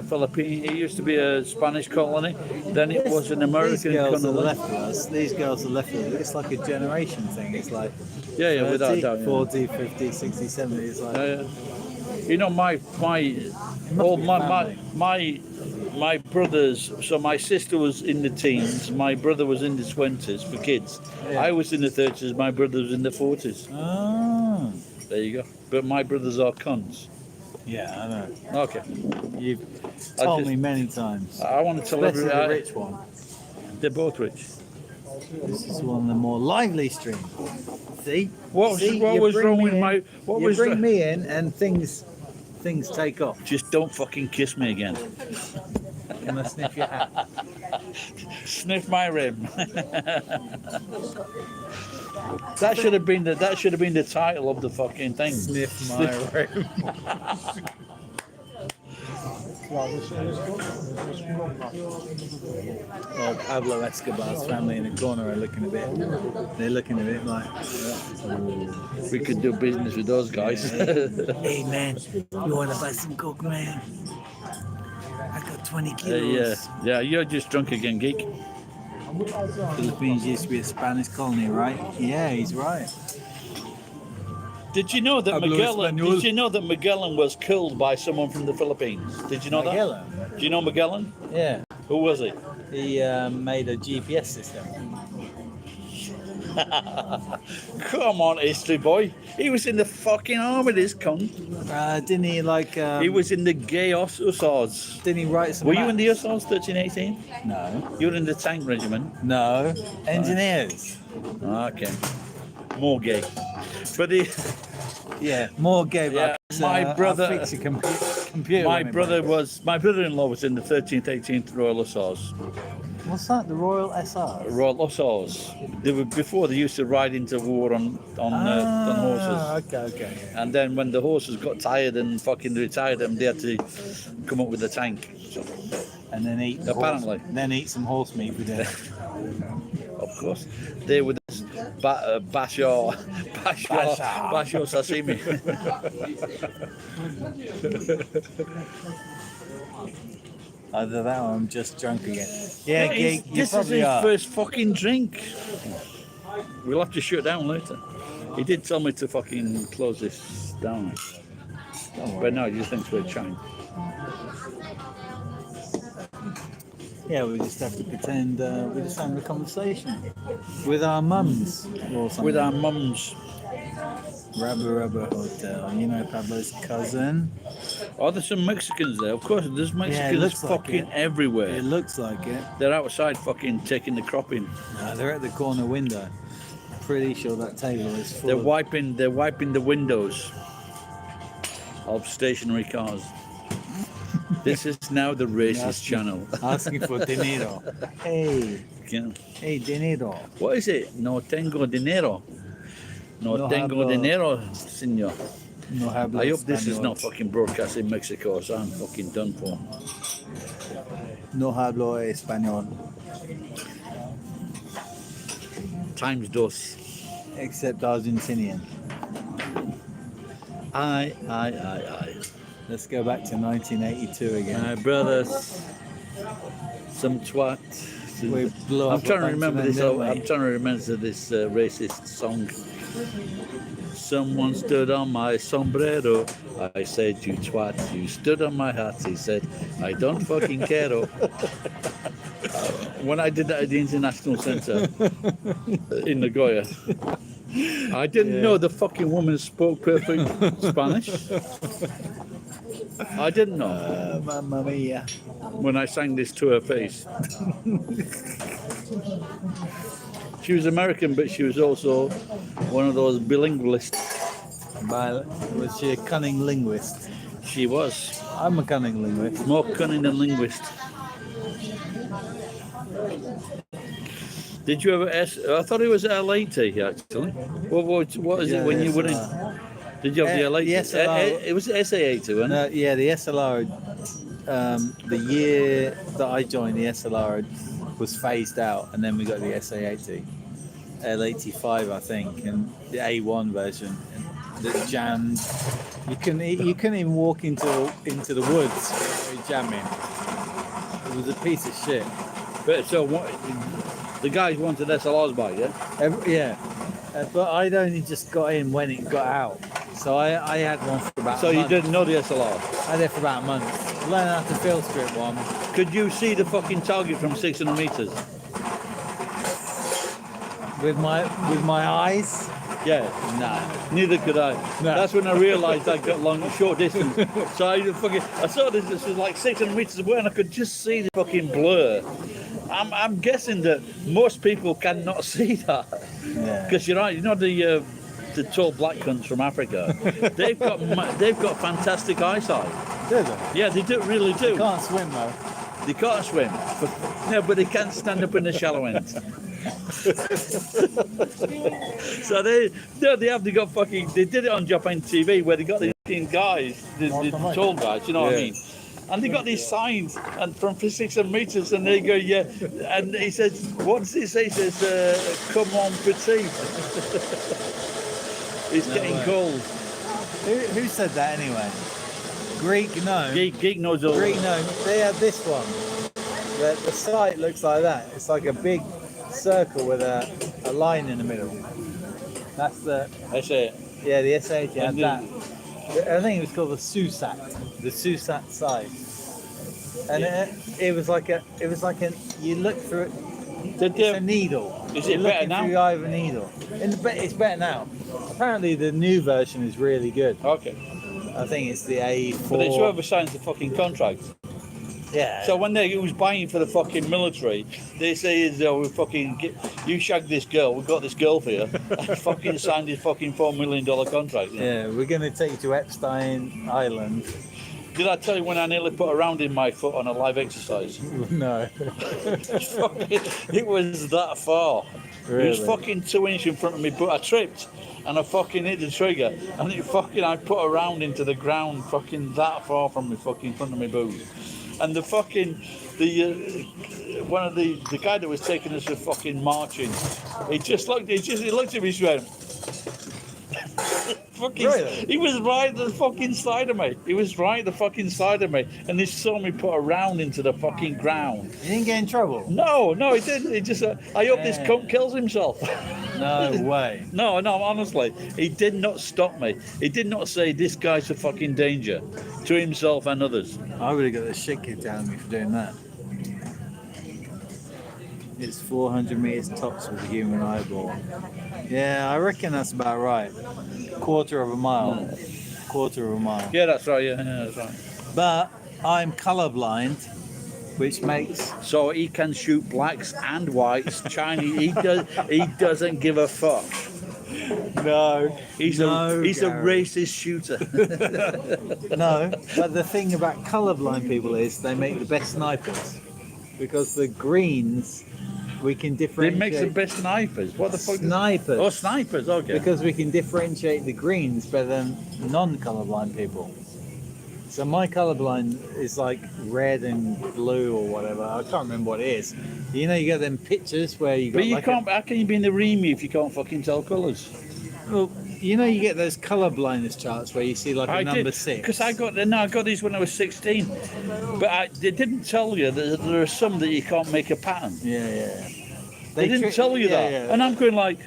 Philippine. It used to be a Spanish colony. Then it was an American These girls colony. are left with us. These girls are left with us. It's like a generation thing. It's like Yeah, 30, without a doubt. Yeah. 40, 50, 60, 70. It's like Yeah. You know, my brothers. So my sister was in the teens. My brother was in the 20s for kids. Yeah. I was in the 30s. My brother was in the 40s. oh, There you go. But my brothers are cunts. yeah, I know. Okay. You've I told just- me many times. I want to tell Especially the everyone. rich one. They're both rich. This is one of the more lively streams. See? What See, was you bring wrong me with in- my? What you was bring wrong- me in and things take off. Just don't fucking kiss me again. And I sniff your hat. Sniff my rib. That should have been the title of the fucking thing. Sniff my room. Well, Pablo Escobar's family in the corner are looking a bit. They're looking a bit like. We could do business with those guys. Hey man, you want to buy some coke, man? I got 20 kilos. Yeah, you're just drunk again, geek. Philippines used to be a Spanish colony, right? Yeah, he's right. Did you know that Hablo Magellan? español. Did you know that Magellan was killed by someone from the Philippines? Did you know Magellan? that? Do you know Magellan? Yeah, Who was he? he made a GPS system. Come on, history boy. He was in the fucking army, this cunt. Didn't he like? He was in the gay Hussars. Didn't he write some? Were you in the maps? Hussars 1318? No, You were in the tank regiment. no. Engineers. Okay. More gay. But he, Yeah, more gay. Yeah, but, my I'll brother- fix your computer. my when it my brother-in-law was in the 13th, 18th Royal Hussars. breaks. What's that? The Royal SR. Royal Hussars. They were before they used to ride into war on horses. Okay. And then when the horses got tired and fucking retired them, they had to come up with a tank. So, And then eat. Apparently. Then eat some horse meat for dinner. of course, they were this bash your sashimi. Either that or I'm just drunk again. Yeah, geek. You This is probably his are. first fucking drink. We'll have to shut down later. He did tell me to fucking close this down. But no, he just thinks we're chatting. Yeah, we just have to pretend we're just having a conversation with our mums or something. With our mums. Rubber Hotel. You know Pablo's cousin. Oh, there's some Mexicans there. Of course, there's Mexicans looks like fucking it. everywhere. It looks like it. They're outside fucking taking the crop in. They're at the corner window. Pretty sure that table is full. They're of... wiping the windows of stationary cars. This is now the racist channel. Asking for dinero. Hey, Yeah. hey, dinero. What is it? No tengo dinero. No, No tengo hablo- dinero, senor. No hablo I hope this is español. not fucking broadcast in Mexico, so I'm fucking done for. No hablo español. Times dos. Except Argentinian. Aye. Let's go back to 1982 again. My brothers, some twat. We blew I'm up trying a to bunch remember of this. them, I'm didn't trying to remember this racist song. Someone stood on my sombrero. I said, "You twat." You stood on my hat. He said, "I don't fucking care." When I did that at the International Centre in Nagoya, I didn't know the fucking woman spoke perfect Spanish. I didn't know Mamma mia. when I sang this to her face. She was American, but she was also one of those bilingualists. Was she a cunning linguist? She was I'm a cunning linguist. more cunning than linguist. Did you ever ask? I thought it was LAT actually. What is it when you were in? Did you have the LAT? the SLR. It was SA80, wasn't it? Yeah, the SLR. The year that I joined, the SLR was phased out, and then we got the SA80, L85, I think, and the A1 version that jammed. You couldn't even walk into the woods without jamming. It was a piece of shit. But so what? The guys wanted SLRs back, yeah. But I'd only just got in when it got out, so I had one for about. So a you month. didn't know the SLR. I had it for about a month. Learning how to field strip one. Could you see the fucking target from 600 meters? With my eyes? Yeah. No. Neither could I. No. That's when I realised I got short distance. So I saw this was like 600 meters away, and I could just see the fucking blur. I'm guessing that most people cannot see that Yeah. because you're right. You know the tall black cunts from Africa. they've got fantastic eyesight. Do they? Yeah, they really do. Can't swim though. They can't swim. But they can stand up in the shallow end. So they got fucking. They did it on Japan TV where they got these fucking guys, the tall guys. You know what I mean? And they got these signs and from 600 meters, and they go, yeah. And he says, what does it say? He says, "Come on, petite." It's getting cold. Who said that anyway? Greek no. Geek knows all. Greek no. They had this one. The site looks like that. It's like a big circle with a line in the middle. That's the That's it. yeah. The S80 had And that. I think it was called the SUSAT. The SUSAT site. And it was like a. You look through it. Did It's a needle. Is You're it better looking now? through the eye of a needle. It's better now. Apparently, the new version is really good. Okay. I think it's the A4. But it's whoever signs the fucking contract. Yeah. So when who's buying for the fucking military, they say, we fucking you shagged this girl, we've got this girl for you, and fucking signed his fucking $4 million contract. You know? Yeah, we're going to take you to Epstein Island. Did I tell you when I nearly put a round in my foot on a live exercise? No. It was that far. It Really? was fucking 2 inches in front of me, but I tripped and I fucking hit the trigger, and I put a round into the ground fucking that far from me fucking front of my boot. And the fucking one of the guy that was taking us to fucking marching, he looked at me, he went, fucking, Really? he was right at the fucking side of me. He was right at the fucking side of me, and he saw me put a round into the fucking ground. You didn't get in trouble? No, he didn't. He just, I hope this cunt kills himself. No way. No, honestly, he did not stop me. He did not say this guy's a fucking danger to himself and others. I would have got the shit kicked out of me for doing that. It's 400 meters tops with a human eyeball. Yeah, I reckon that's about right. Quarter of a mile. quarter of a mile. Yeah, that's right. Yeah, that's right. But I'm colorblind, which makes So he can shoot blacks and whites. Chinese. He doesn't give a fuck. no. He's No, a Gary. racist shooter. No, but the thing about colorblind people is they make the best snipers because the greens we can They differentiate. make the best snipers. What the fuck? Snipers. Oh, snipers. Okay. Because we can differentiate the greens better than non-colorblind people. So my colorblind is like red and blue or whatever. I can't remember what it is. You know, you get them pictures where you got But you like can't. How can you be in the Remy if you can't fucking tell colours? well, you know, you get those color blindness charts where you see like a number 6. Because I got these when I was 16. But they didn't tell you that there are some that you can't make a pattern. Yeah. They didn't tell you that. Yeah. And I'm going like,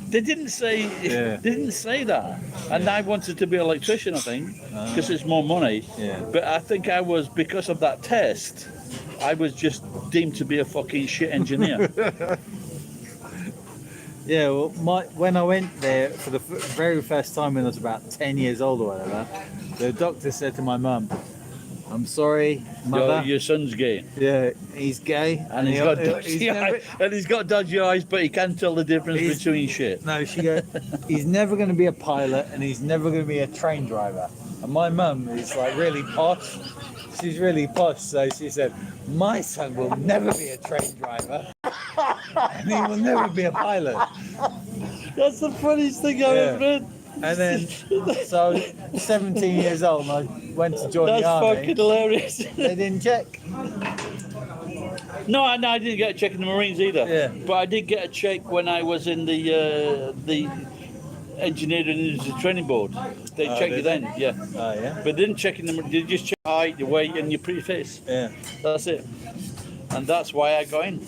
they didn't say Yeah. they didn't say that. And I wanted to be an electrician, I think, because it's more money. Yeah. But I think I was, because of that test, I was just deemed to be a fucking shit engineer. Yeah, well, when I went there for the very first time when I was about 10 years old or whatever, the doctor said to my mum, "I'm sorry, mother. Your son's gay. Yeah, he's gay And he's got dodgy eyes, and he's got dodgy eyes, but he can tell the difference He's- between shit. No, she goes, he's never going to be a pilot and he's never going to be a train driver." And my mum is like really posh. She's really posh, so she said, "My son will never be a train driver and he will never be a pilot." That's the funniest thing I've ever heard. And then, so I was 17 years old and I went to join That's the army. fucking hilarious. They didn't check. No, I didn't get a check in the Marines either. Yeah. But I did get a check when I was in the engineering industry training board. They checked you did then, yeah. Oh, yeah? But they didn't check in the. They just check your height, your weight, and your pretty face. Yeah. That's it. And that's why I got in.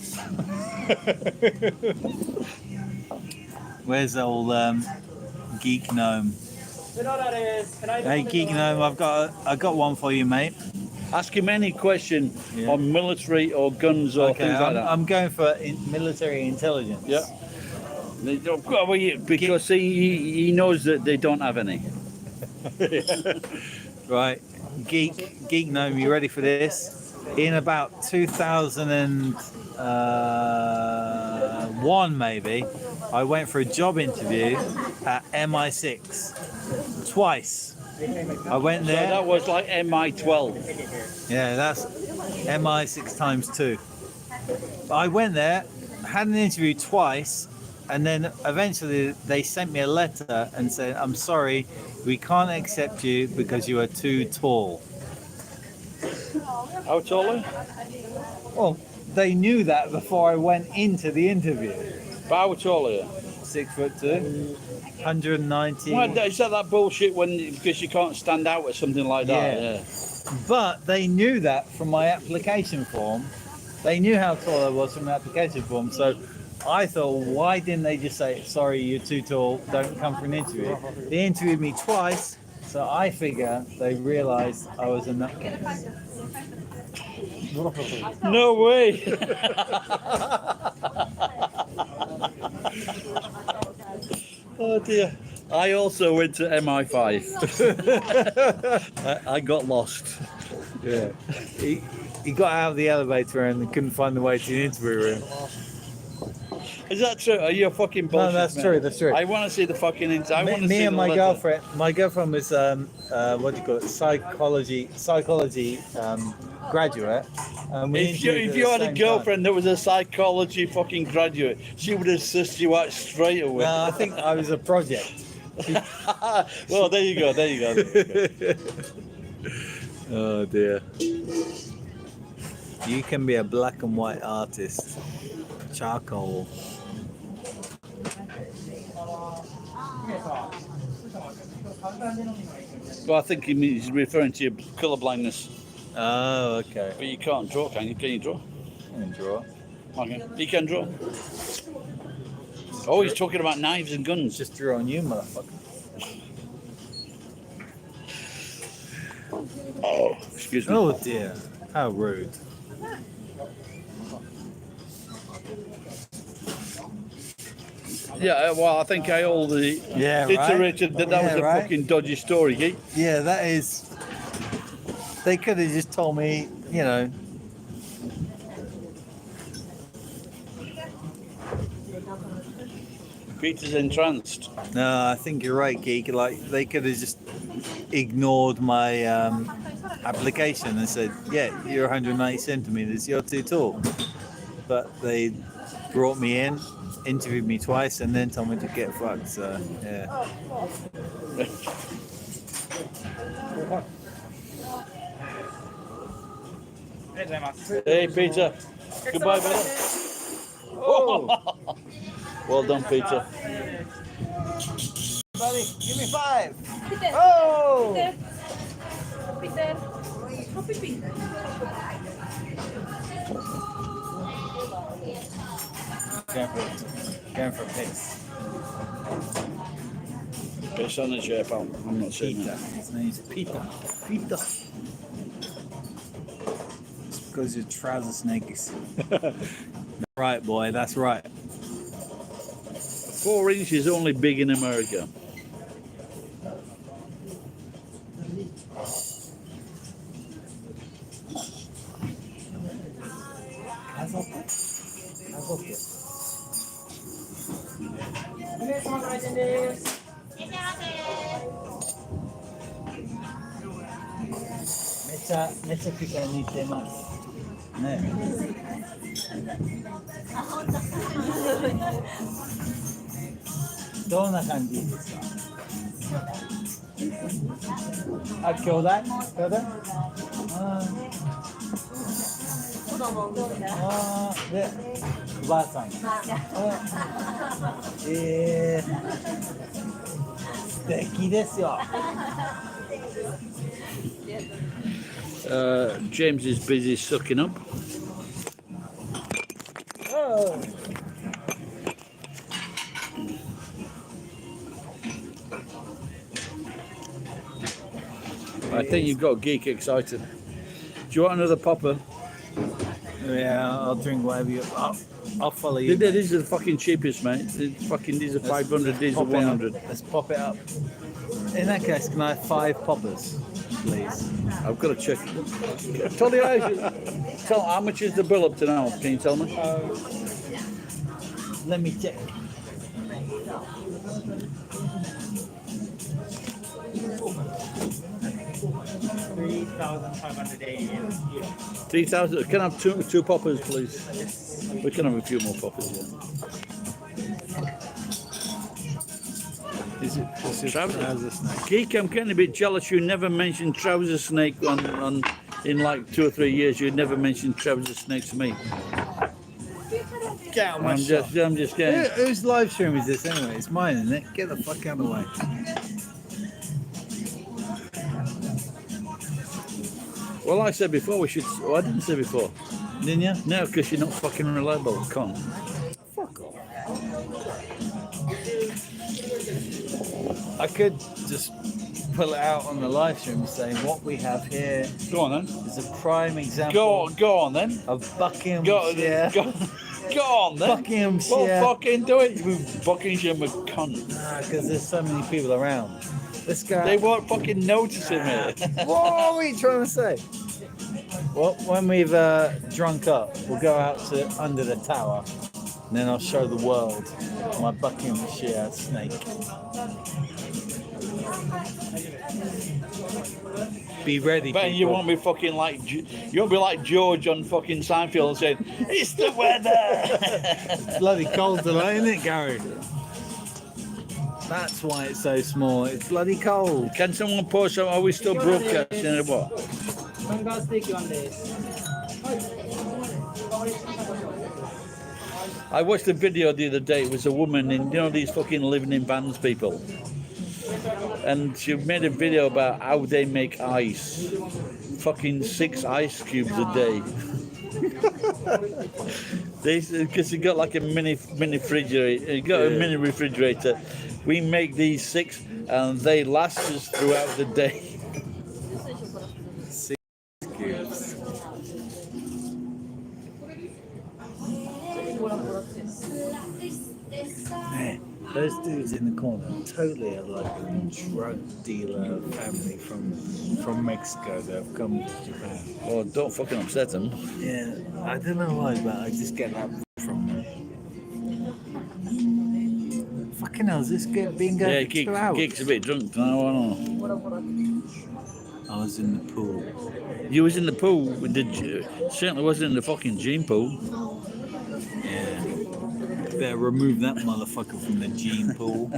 Where's old Geek Gnome? Hey, Geek Gnome, I got one for you, mate. Ask him any question Yeah. on military or guns or Okay, things like that. I'm going for military intelligence. Yeah. They don't, because he knows that they don't have any. Right, Geek Gnome, you ready for this? In about 2001, maybe, I went for a job interview at MI6 twice. I went So there. that was like MI12. Yeah, that's MI6 times 2. I went there, had an interview twice, and then eventually they sent me a letter and said, "I'm sorry, we can't accept you because you are too tall." How tall are you? Well, they knew that before I went into the interview. But how tall are you? 6'2", 190. Well, is that bullshit because you can't stand out or something like that? Yeah. But they knew that from my application form. They knew how tall I was from the application form. So I thought, why didn't they just say, "Sorry, you're too tall, don't come for an interview"? They interviewed me twice, so I figure they realised I was a nutcase. No way. Oh dear. I also went to MI5. I got lost. Yeah. He got out of the elevator and couldn't find the way to the interview room. Is that true? Are you a fucking bullshit? No, that's man? true, that's true. I want to see the fucking. I want to Me see and the my letter. girlfriend was what do you call it? Psychology graduate. And we If you interviewed at had the a same girlfriend that was a psychology fucking graduate, she would assist you out straight time. away. No, I think I was a project. Well, there you go. There you go. Oh dear. You can be a black and white artist. Charcoal. Well, I think he's referring to your colour blindness. Oh, okay. But you can't draw, can you? Can you draw? I can draw. Okay. You can draw. Oh, he's talking about knives and guns. Just drew on you, motherfucker. Oh, excuse me. Oh dear. How rude. Yeah, well, I think I already Yeah, right. iterated that was Yeah, a right. fucking dodgy story, Geek. Yeah, that is. They could have just told me, you know. Peter's entranced. No, I think you're right, geek. Like they could have just ignored my application and said, "Yeah, you're 190 centimeters. You're too tall." But they brought me in, interviewed me twice, and then told me to get fucked. So yeah. Hey, Peter. Goodbye, brother. Oh. Well done, Peter. Buddy, give me 5. Peter. Oh! Peter. Kopi pink. Going for a piss. Piss on the chair, pal. I'm not saying Peter. that. His name's Peter. Peter. It's because your trouser snake is. Right, boy. That's right. 4 inches only big in America. Meっちゃピカに似てますね。どんな感じですか？あ、兄弟？兄弟？で、おばあさん。素敵ですよ。James is busy sucking up. Oh. I think you've got Geek excited. Do you want another popper? Yeah, I'll drink whatever you. I'll follow you. These are the fucking cheapest, mate. These are 500, these are Pop it up. 100. Let's pop it up. In that case, can I have 5 poppers, please? I've got to check. Tell how much is the bill up to now? Can you tell me? Let me check. $3,580. 3,000. Can I have two poppers, please? We can have a few more poppers. Yeah. Is it Trouser snake? Geek, I'm getting a bit jealous. You never mentioned trouser snake in like 2 or 3 years. You never mentioned trouser snake to me. Get out of my I'm just getting. Whose live stream is this anyway? It's mine, isn't it? Get the fuck out of the way. Well, I said before we should. Oh, I didn't say before. Didn't you? No, because you're not fucking reliable, cunt. Fuck off. I could just pull it out on the live stream and say what we have here Go on then. is a prime example Go on then. of Buckinghamshire. Go on then. Buckinghamshire. Well, fucking do it, you Buckinghamshire cunt. Because there's so many people around. Let's go. They won't fucking notice it, mate. What are we trying to say? Well, when we've drunk up, we'll go out to under the tower, and then I'll show the world my Buckinghamshire snake. Be ready, But you people. won't be fucking like you won't be like George on fucking Seinfeld saying it's the weather. It's bloody cold today, isn't it, Gary? That's why it's so small. It's bloody cold. Can someone post? Are we still broadcasting or what? I watched a video the other day. It was a woman in, these fucking living in vans people. And she made a video about how they make ice. Fucking 6 ice cubes a day. Because you got like a mini refrigerator. You got a mini refrigerator. We make these 6 and they last us throughout the day. 6 cubes. This Man. Those dudes in the corner totally are like a drug dealer family from Mexico that have come to Japan. Oh, don't fucking upset them. Yeah, I don't know why, but I just get that from them. Fucking hell, is this being Yeah, going for 2 hours? Geek's a bit drunk now, I know. I was in the pool. You was in the pool with the certainly wasn't in the fucking gene pool. Yeah. Better remove that motherfucker from the gene pool.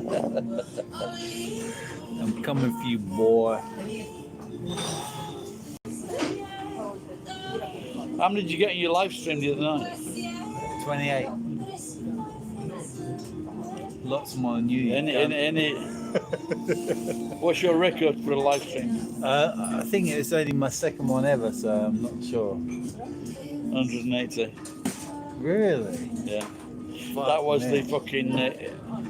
I'm coming for you, boy. How many did you get in your live stream the other night? 28. Lots more than you. Any what's your record for a live stream? I think it was only my second one ever, so I'm not sure. 180. Really? Yeah. Fuck That was me. the fucking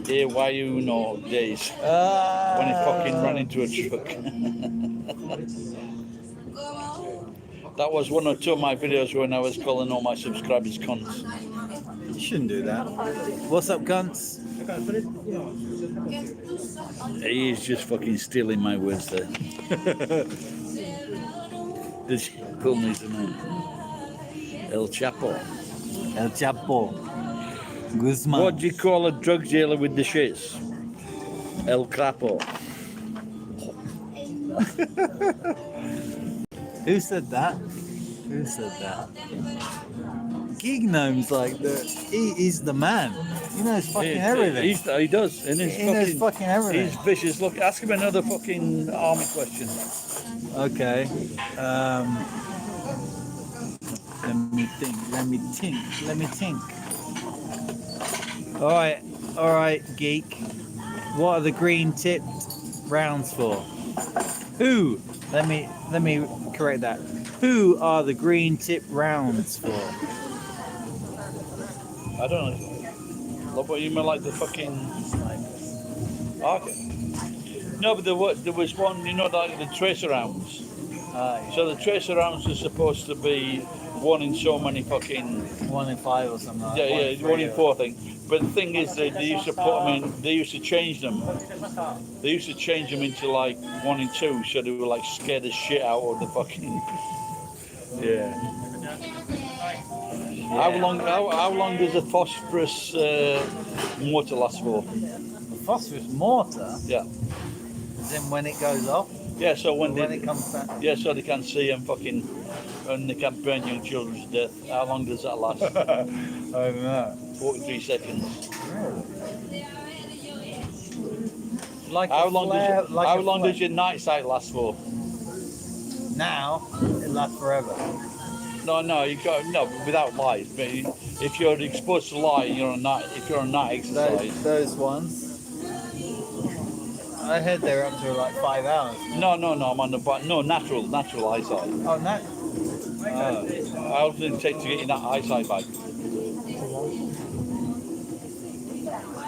AYUNO days Ah. when he fucking ran into a truck. That was one or two of my videos when I was calling all my subscribers cunts. You shouldn't do that. What's up, cunts? He is just fucking stealing my words there. This pull needs a name. El Chapo. El Chapo. Guzman. What do you call a drug dealer with the shits? El Crapo. Who said that? Who said that? Gig Gnome's like he's the man. He knows fucking everything. He does. And He knows fucking everything. He's vicious. Look, ask him another fucking army question. Okay. Let me think. All right, geek. What are the green tipped rounds for? Who? Let me correct that. Who are the green tipped rounds for? I don't know. Look what you mean, like the fucking. Okay. No, but there was one, you know, like the tracer rounds. So the tracer rounds are supposed to be one in so many fucking. 1 in 5 or something. Like Yeah, that. 1 in 4 thing. But the thing is, they used to put them in. They used to change them. They used to change them into like 1 in 2, so they were like scared the shit out of the fucking. Yeah. How long does a phosphorus mortar last for? The phosphorus mortar. Yeah. Is in when it goes off. Yeah. So when it comes back. Yeah, so they can see and fucking, and they can burn young children to death. How long does that last? I don't know. 43 seconds. Like How a long flare, does like how a long flare. does your night sight last for? Now it lasts forever. No, you got no without light. But if you're exposed to light, you're on night. If you're on night exercise. Those ones. I heard they're up to like 5 hours. No, I'm on the natural eyesight. Oh, no. How long does it take to get in that eyesight back? It's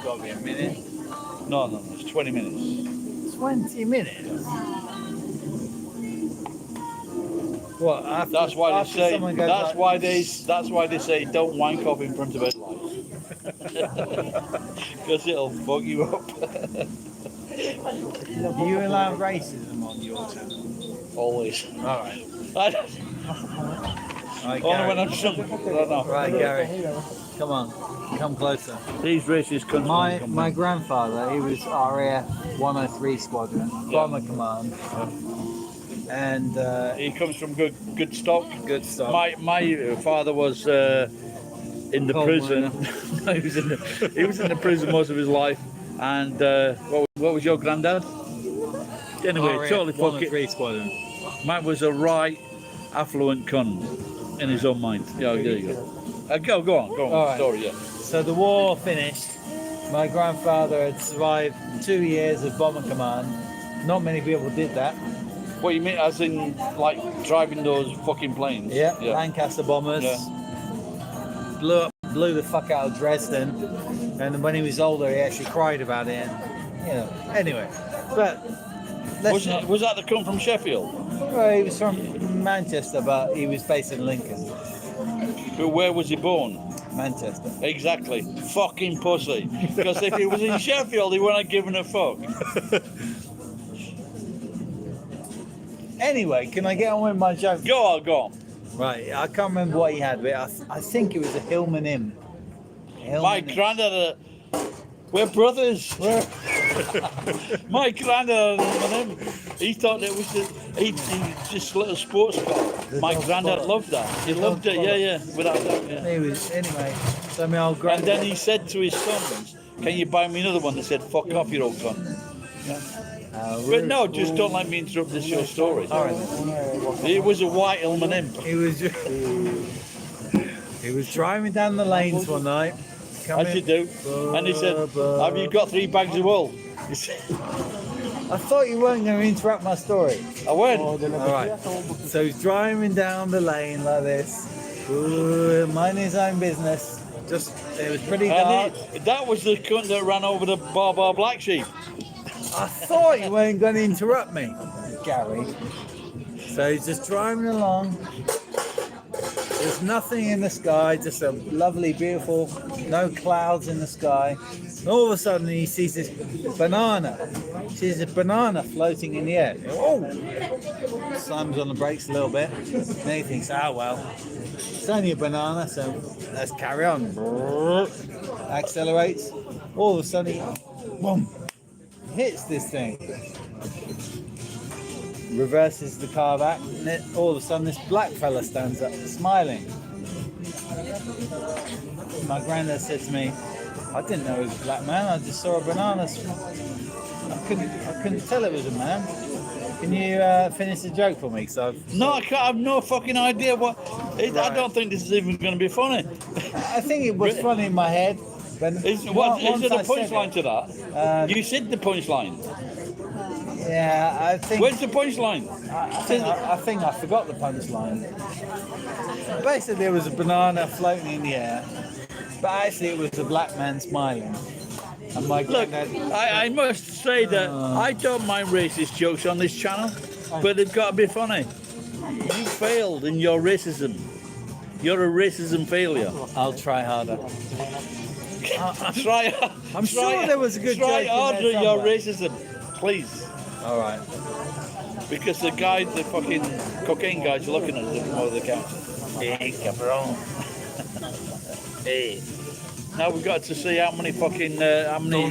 got to be a minute. No, it's 20 minutes. 20 minutes. What? After, That's why they after say. someone goes That's like, why they say don't wank off in front of headlights. Because it'll fuck you up. Do you allow racism on your channel? Always. All right. Only when I'm drunk. I don't know. Right, Gary. Come on. Come closer. These racist cunts. My grandfather, he was RAF 103 Squadron, Bomber Command. And He comes from good stock. good stuff. My father was in the Coal prison. No, he was in the prison most of his life. And what was your granddad? Anyway, RAF totally fucking. 103 Squadron. Mike was a right affluent cunt in his own mind. Yeah, there you go. Go on. All right. Story, yeah. So the war finished. My grandfather had survived 2 years of Bomber Command. Not many people did that. What you mean, as in like driving those fucking planes? Yeah. Lancaster bombers. Yeah. Blew the fuck out of Dresden. And when he was older, he actually cried about it. And, anyway. But Was that the come from Sheffield? Well, he was from Manchester, but he was based in Lincoln. But where was he born? Manchester. Exactly. Fucking pussy. Because if he was in Sheffield, he wouldn't have given a fuck. Anyway, can I get on with my joke? Go on, go on. Right, I can't remember what he had, but I think it was a Hillman Inn. My granddad, we're brothers. My granddad, he thought it was just a little sports car. My granddad loved that. He loved it, yeah, without that. Yeah. He was, anyway, so my old And granddad. then he said to his sons, "Can you buy me another one?" They said, "Fuck off, your old son." But no, just don't let me interrupt this your story. All right. It was a white Hillman Imp. He was driving down the lanes one night. As you do. And he said, "Have you got 3 bags of wool?" He said, I thought you weren't going to interrupt my story. I went. All right. So he's driving down the lane like this, minding his own business. Just, it was pretty dark. And that was the cunt that ran over the bar black sheep. I thought you weren't going to interrupt me, Gary. So he's just driving along. There's nothing in the sky, just a lovely, beautiful, no clouds in the sky. And all of a sudden he sees this banana. He sees a banana floating in the air. Oh! Slams on the brakes a little bit. Then he thinks, oh well, it's only a banana, so let's carry on. Accelerates. All of a sudden he, boom, hits this thing. Reverses the car back, and then all of a sudden this black fella stands up, smiling. My granddad said to me, "I didn't know it was a black man. I just saw a banana. I couldn't tell it was a man." Can you finish the joke for me? No, I have no fucking idea what. I don't think this is even going to be funny. I think it was funny in my head. But Is there a punchline to that? You said the punchline. Yeah, I think. Where's the punchline? I think I forgot the punchline. Basically, there was a banana floating in the air, but actually it was a black man smiling. And my Look, granddad. I must say that I don't mind racist jokes on this channel, but they've got to be funny. You failed in your racism. You're a racism failure. I'll try harder. I'm sure there was a good joke Try in there harder your somewhere. racism, please. All right. Because the fucking cocaine guys are looking at us from over the counter. Hey, cabron. Hey. Now we've got to see how many fucking, how many...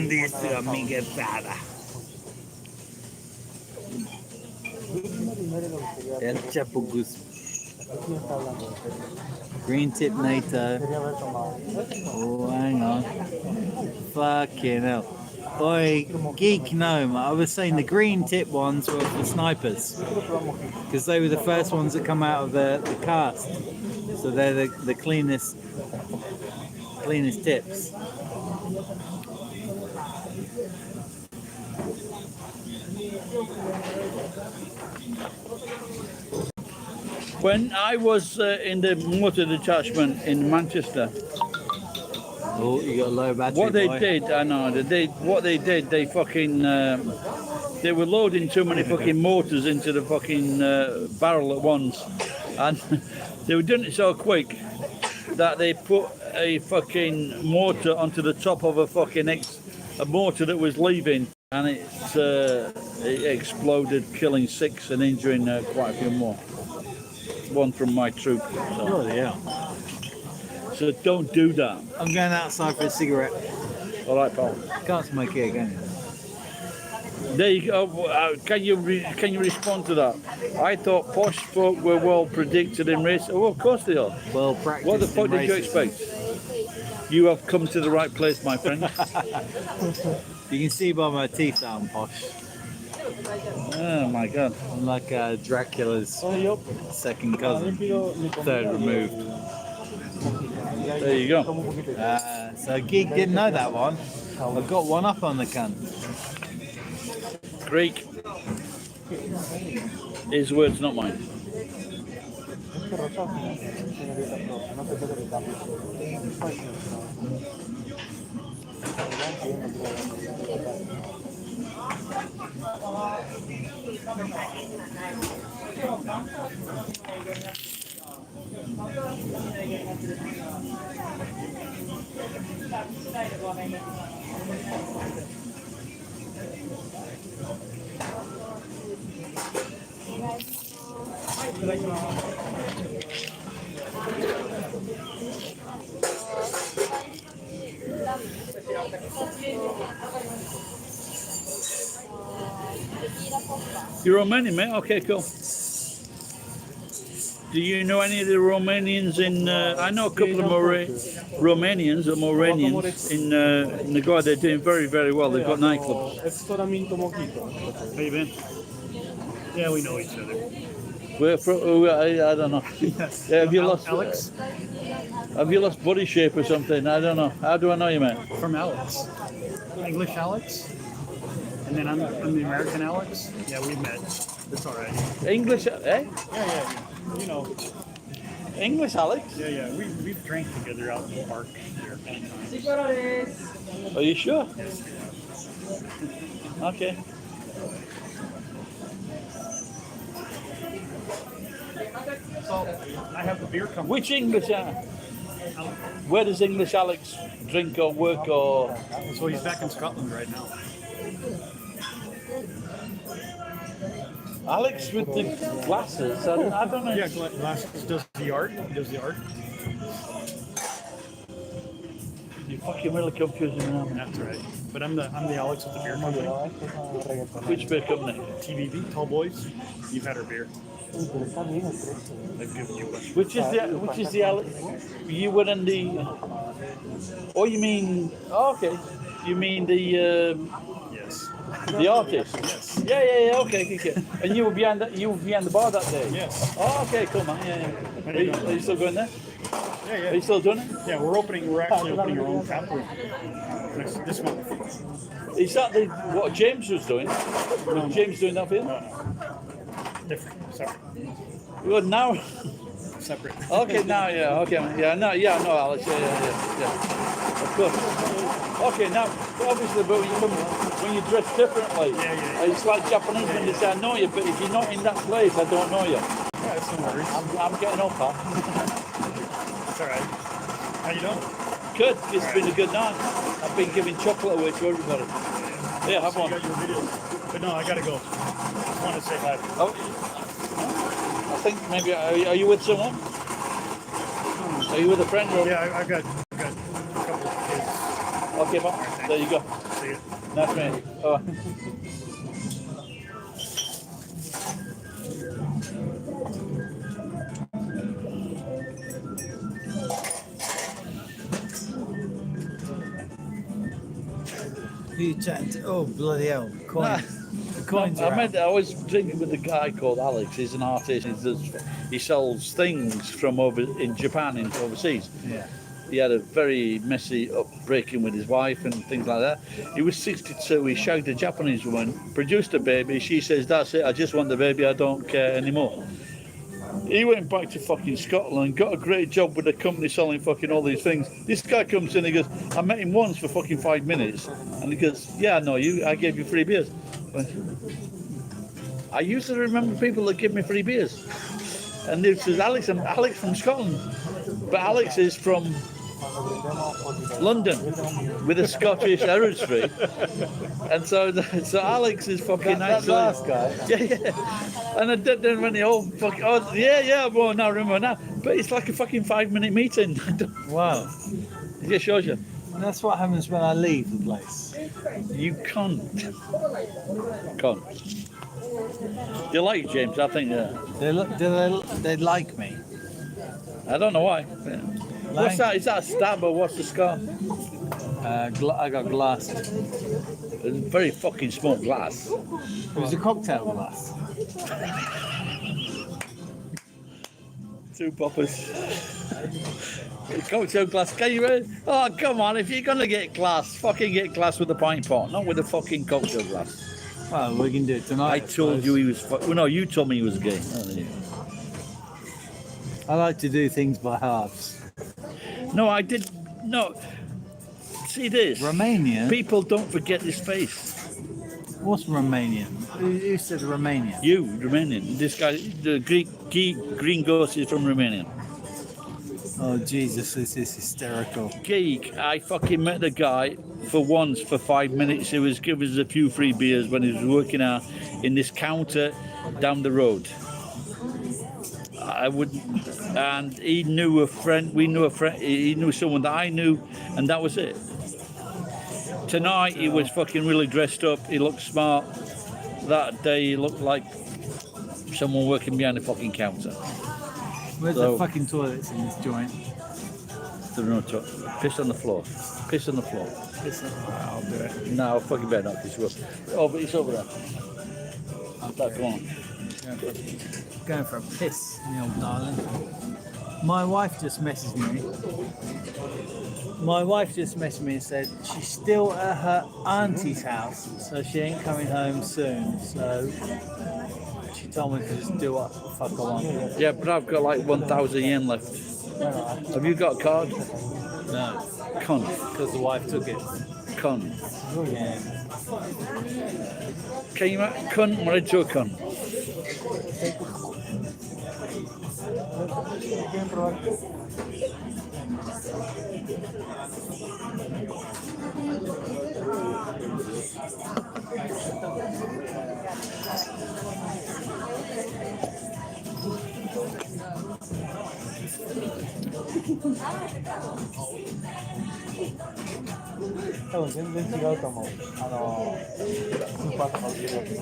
El Chapo Goose. Green tip NATO. Oh, hang on. Fucking hell. Oi, Geek Gnome, I was saying the green tip ones were for snipers. Because they were the first ones that come out of the cast. So they're the cleanest tips. When I was in the motor detachment in Manchester, Oh, you got a low battery. what they boy. did, I know, they fucking, they were loading too many fucking motors into the fucking barrel at once. And they were doing it so quick that they put a fucking mortar onto the top of a fucking a motor that was leaving, and it exploded, killing 6 and injuring quite a few more. One from my troop. Oh, yeah. So don't do that. I'm going outside for a cigarette. All right, pal. Can't smoke here, can you? There you go. Can you respond to that? I thought posh folk were well predicted in race. Oh, of course they are. Well practiced. What the fuck did you expect? You have come to the right place, my friend. You can see by my teeth that I'm posh. Oh my god. I'm like Dracula's second cousin, third removed. There you go. So Geek didn't know that one. I've got one up on the cunt. Greek. His words, not mine. You're Romanian, mate? Okay, cool. Do you know any of the Romanians in... I know a couple of Romanians or Moranians in Nagoya. They're doing very, very well. They've got nightclubs. How you been? Yeah, we know each other. Where from? I don't know. Yeah, have you lost... Alex? Have you lost body shape or something? I don't know. How do I know you, mate? From Alex. English Alex? And then I'm the American Alex? Yeah, we met. It's all right. English, eh? Yeah. You know. English, Alex? Yeah. We've drank together out in the park here. Are you sure? Okay. So I have the beer company. Which English? Where does English Alex drink or work or? So he's back in Scotland right now. Alex with the glasses. I don't know. Yeah, Glass does the art. He does the art. You fucking really confusing me now. That's right. But I'm the Alex with the beer company. Which beer company? TVB, Tall Boys. You've had our beer. They've given you one. Which is the Alex? You were in the. Oh, you mean? Oh, okay. You mean the? Yes. The artist. Yes. Yeah. Okay. And you were behind the bar that day. Yes. Oh, okay, cool, man. Yeah. Are you still going there? Yeah. Are you still doing it? Yeah, we're actually opening our own tap room this month. Is that what James was doing? No. James doing that for you? Different, separate. Well, now. Separate. Okay, now, yeah, okay, man. Yeah, no, Alex, yeah. Of course. Okay, now, obviously, but when you dress differently, it's like Japanese when they say I know you, but if you're not in that place, I don't know you. Yeah, that's no worries. I'm getting up, pal. It's all right. How you doing? Good. It's been a good night. I've been giving chocolate away to everybody. Yeah, have So one. you got your videos. But no, I gotta go. Just want to say hi. Oh, I think maybe, are you with someone? Are you with a friend? Or? Yeah, I've got a couple of kids. Okay, man. There you go. See you. Nice man. Oh. You chatting to, oh bloody hell, coins. The coins are I was drinking with a guy called Alex. He's an artist. He sells things from over in Japan and overseas. Yeah. He had a very messy upbreaking with his wife and things like that. He was 62. He shagged a Japanese woman, produced a baby. She says, "That's it. I just want the baby. I don't care anymore." He went back to fucking Scotland, got a great job with a company selling fucking all these things. This guy comes in and he goes, "I met him once for fucking 5 minutes." And he goes, "Yeah, I know you. I gave you free beers." I used to remember people that give me free beers. And this is Alex. I'm Alex from Scotland. But Alex is from London with a Scottish heritage. And so Alex is fucking that actually. last guy. Yeah. And I didn't really fucking. Oh, yeah. Well, now I remember now. But it's like a fucking 5-minute meeting. Wow. It just shows you. And that's what happens when I leave the place. You can't. Do you like James? I think, yeah. They like me. I don't know why. Yeah. What's that? Is that a stab or what's the scar? I got glass. It's very fucking small glass. It was a cocktail glass. 2 poppers. Cocktail glass. Can you read? Oh, come on. If you're going to get glass, fucking get glass with a pint pot, not with a fucking cocktail glass. Well, we can do it tonight. I told you he was... Well, no, you told me he was gay. I like to do things by halves. No, I did... No. See this. Romanian? People don't forget this face. What's Romanian? Who said Romanian? You, Romanian. This guy, the Greek green ghost is from Romania. Oh Jesus, this is hysterical. Geek, I fucking met the guy for once for 5 minutes. He was giving us a few free beers when he was working out in this counter down the road. I would, and he knew a friend. We knew a friend. He knew someone that I knew, and that was it. Tonight he was fucking really dressed up. He looked smart. That day he looked like someone working behind the fucking counter. Where's So- the fucking toilets in this joint? There are no piss on the floor. Piss on the floor. I'll do it. No, fucking better not. This will. Oh, but it's over there. That one. Going for a piss, you old darling. My wife just messaged me. My wife just messaged me and said she's still at her auntie's house, so she ain't coming home soon. So she told me to just do what the fuck I want. Yeah, but I've got like 1,000 yen left. Have you got a card? No, Con. because the wife took it. Con. Yeah. Kayma con Maricho con.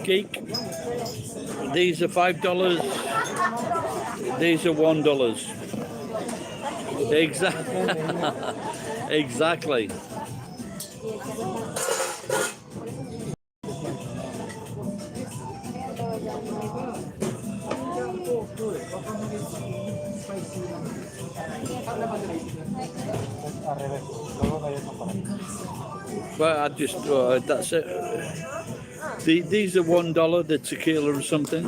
Geek. These are $5. These are $1. Exactly. Exactly. Well, I just that's it. These are $1. The tequila or something.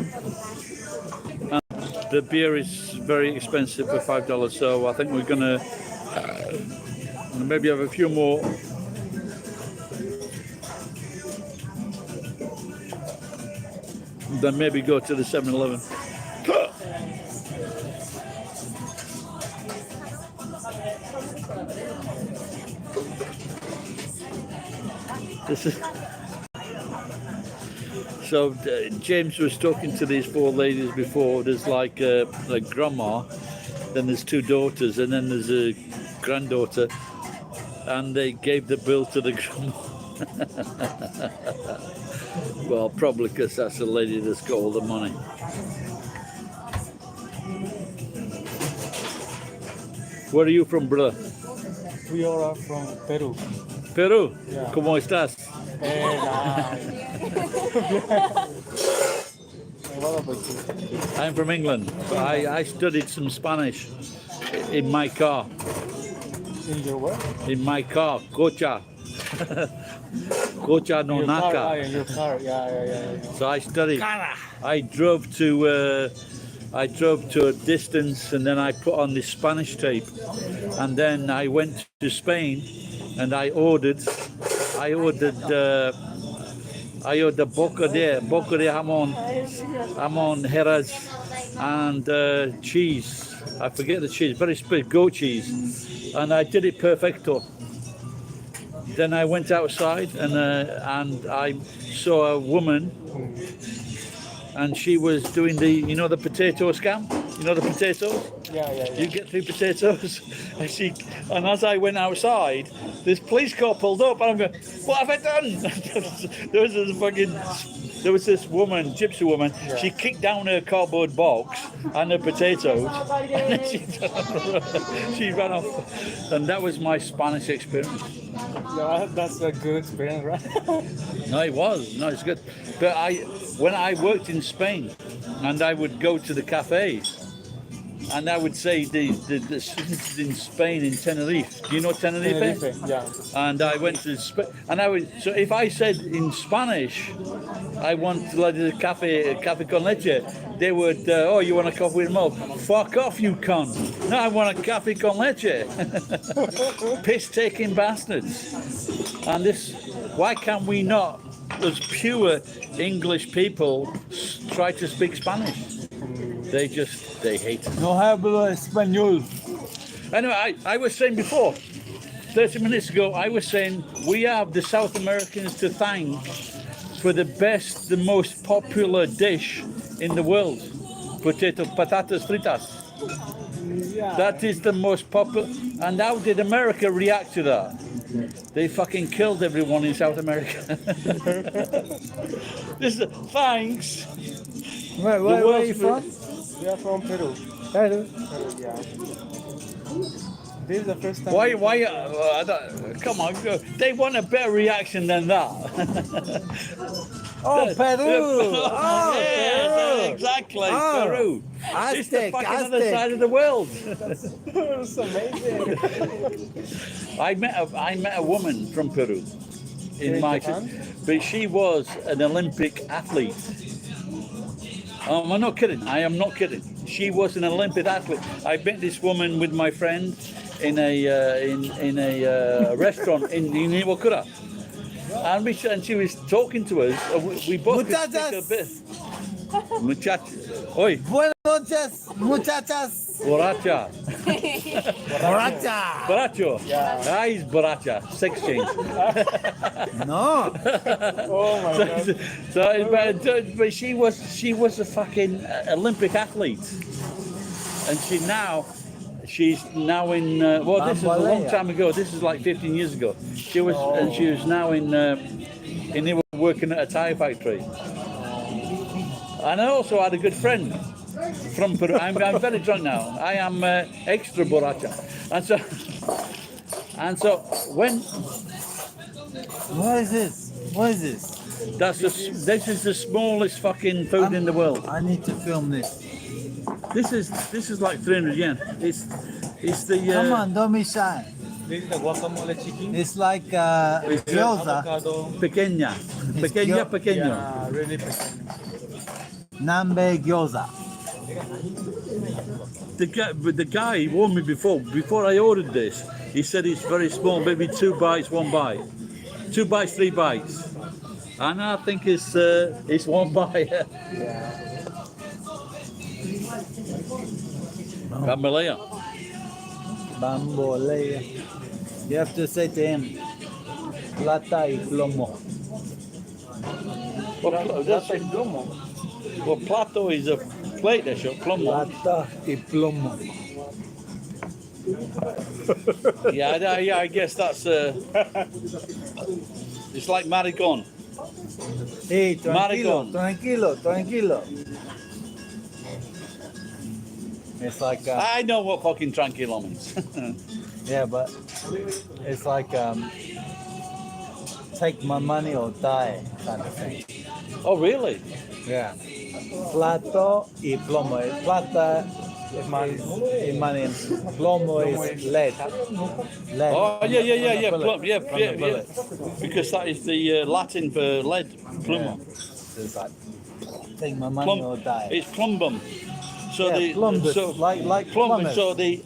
And the beer is very expensive for $5. So I think we're gonna maybe have a few more. Then maybe go to the 7-Eleven. This is so. James was talking to these 4 ladies before. There's like a grandma, then there's 2 daughters, and then there's a granddaughter, and they gave the bill to the grandma. Well, probably because that's the lady that's got all the money. Where are you from, brother? We are from Peru. Peru. Yeah. ¿Cómo estás? I'm from England. I studied some Spanish in my car. In your what? In my car, cocha. Cocha no Your car, naka. in your car. Yeah. So I studied. I drove to a distance, and then I put on this Spanish tape, and then I went to Spain, and I ordered boca de jamon Jerez, and cheese. I forget the cheese, but it's goat cheese, and I did it perfecto. Then I went outside, and I saw a woman, and she was doing the potato scam. You know the potatoes? Yeah. You get 3 potatoes, and as I went outside, this police car pulled up, and I'm going, "What have I done?" There was this woman, gypsy woman. Yeah. She kicked down her cardboard box and her potatoes, and then she ran off. And that was my Spanish experience. Yeah, that's a good experience, right? No, it was. No, it's good. But when I worked in Spain, and I would go to the cafes, and I would say the in Spain, in Tenerife. Do you know Tenerife? Tenerife, yeah. And I went to Spain, and so if I said in Spanish, I want like a cafe con leche, they would, oh, you want a coffee with milk? Fuck off, you cunt. No, I want a cafe con leche. Piss-taking bastards. And why can't we not, as pure English people, try to speak Spanish? They hate it. No hablo español. Anyway, I was saying before, 30 minutes ago, I was saying we have the South Americans to thank for the best, the most popular dish in the world. Patatas fritas. Yeah. That is the most popular. And how did America react to that? They fucking killed everyone in South America. This is, thanks. Where are you from? We are from Peru. Peru. Peru, yeah. This is the first time. Why? Come on, they want a better reaction than that. Oh, Peru! Oh, yeah, Peru! exactly, Oh, Peru. It's the Aztec, fucking other Aztec. side of the world. It's amazing. I met a woman from Peru In my, Japan? but she was an Olympic athlete. I'm not kidding. I am not kidding. She was an Olympic athlete. I met this woman with my friend in a restaurant in Iwakura. And she was talking to us. We both could speak a bit. Muchachas. Oi, Buenas noches, muchachas. borracha. Borracha. Borracho. Yeah. Ah, he's borracha. Sex change. No. Oh my god. But she was a fucking Olympic athlete, and she's now in well, this is a long Bambalea. time ago. This is like 15 years ago. She was and she was now in working at a tire factory. And I also had a good friend from Peru. I'm very drunk now. I am extra borracha, and so when What is this? What is this? this is the smallest fucking food in the world. I need to film this. This is like 300 yen. It's the Come on, don't be shy. This is the guacamole chicken. It's like gyoza, Avocado. pequeña, pequeño. Yeah, really pequeño. Nambe gyoza. The guy warned me before I ordered this. He said it's very small, maybe 2 bites, 1 bite, 2 bites, 3 bites, and I think it's 1 bite. Bambalea. Bambolea. You have to say to him, plata y plomo. Well, plato is a plate dish, or plomo. Plata y plomo. Yeah, I guess that's it's like maricon. Hey, tranquilo, Maricón. tranquilo. It's like, I know what fucking tranquilo means. yeah, but it's like, take my money or die kind of thing. Oh, really? Yeah. Plato y plomo. Plata is money and plomo is lead. Lead. Oh, yeah. Bullet. Yeah. From the bullet. Because that is the Latin for lead. Plumo. So it's like, take my money or die. It's plumbum. So Yeah, plumbus, like plumbum. plumbers. So the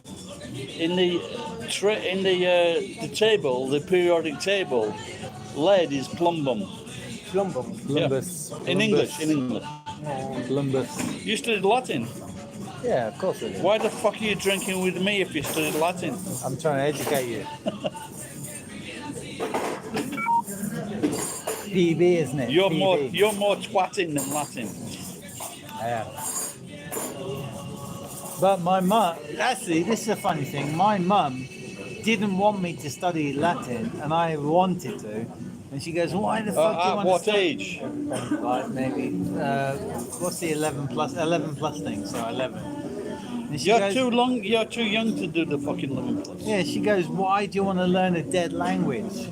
table, the periodic table, lead is plumbum. Plumbus. In English. Plumbus. You studied Latin. Yeah, of course it is. Why the fuck are you drinking with me if you studied Latin? I'm trying to educate you. PB, isn't it? You're PB. more twatting than Latin. Yeah. But my mum, actually, this is a funny thing. My mum didn't want me to study Latin, and I wanted to. And she goes, "Why the fuck do you At want what to study?" age? Like maybe, what's the 11 plus thing? So 11. And she You're goes, You're too young to do the fucking 11 plus. Yeah, she goes, "Why do you want to learn a dead language?"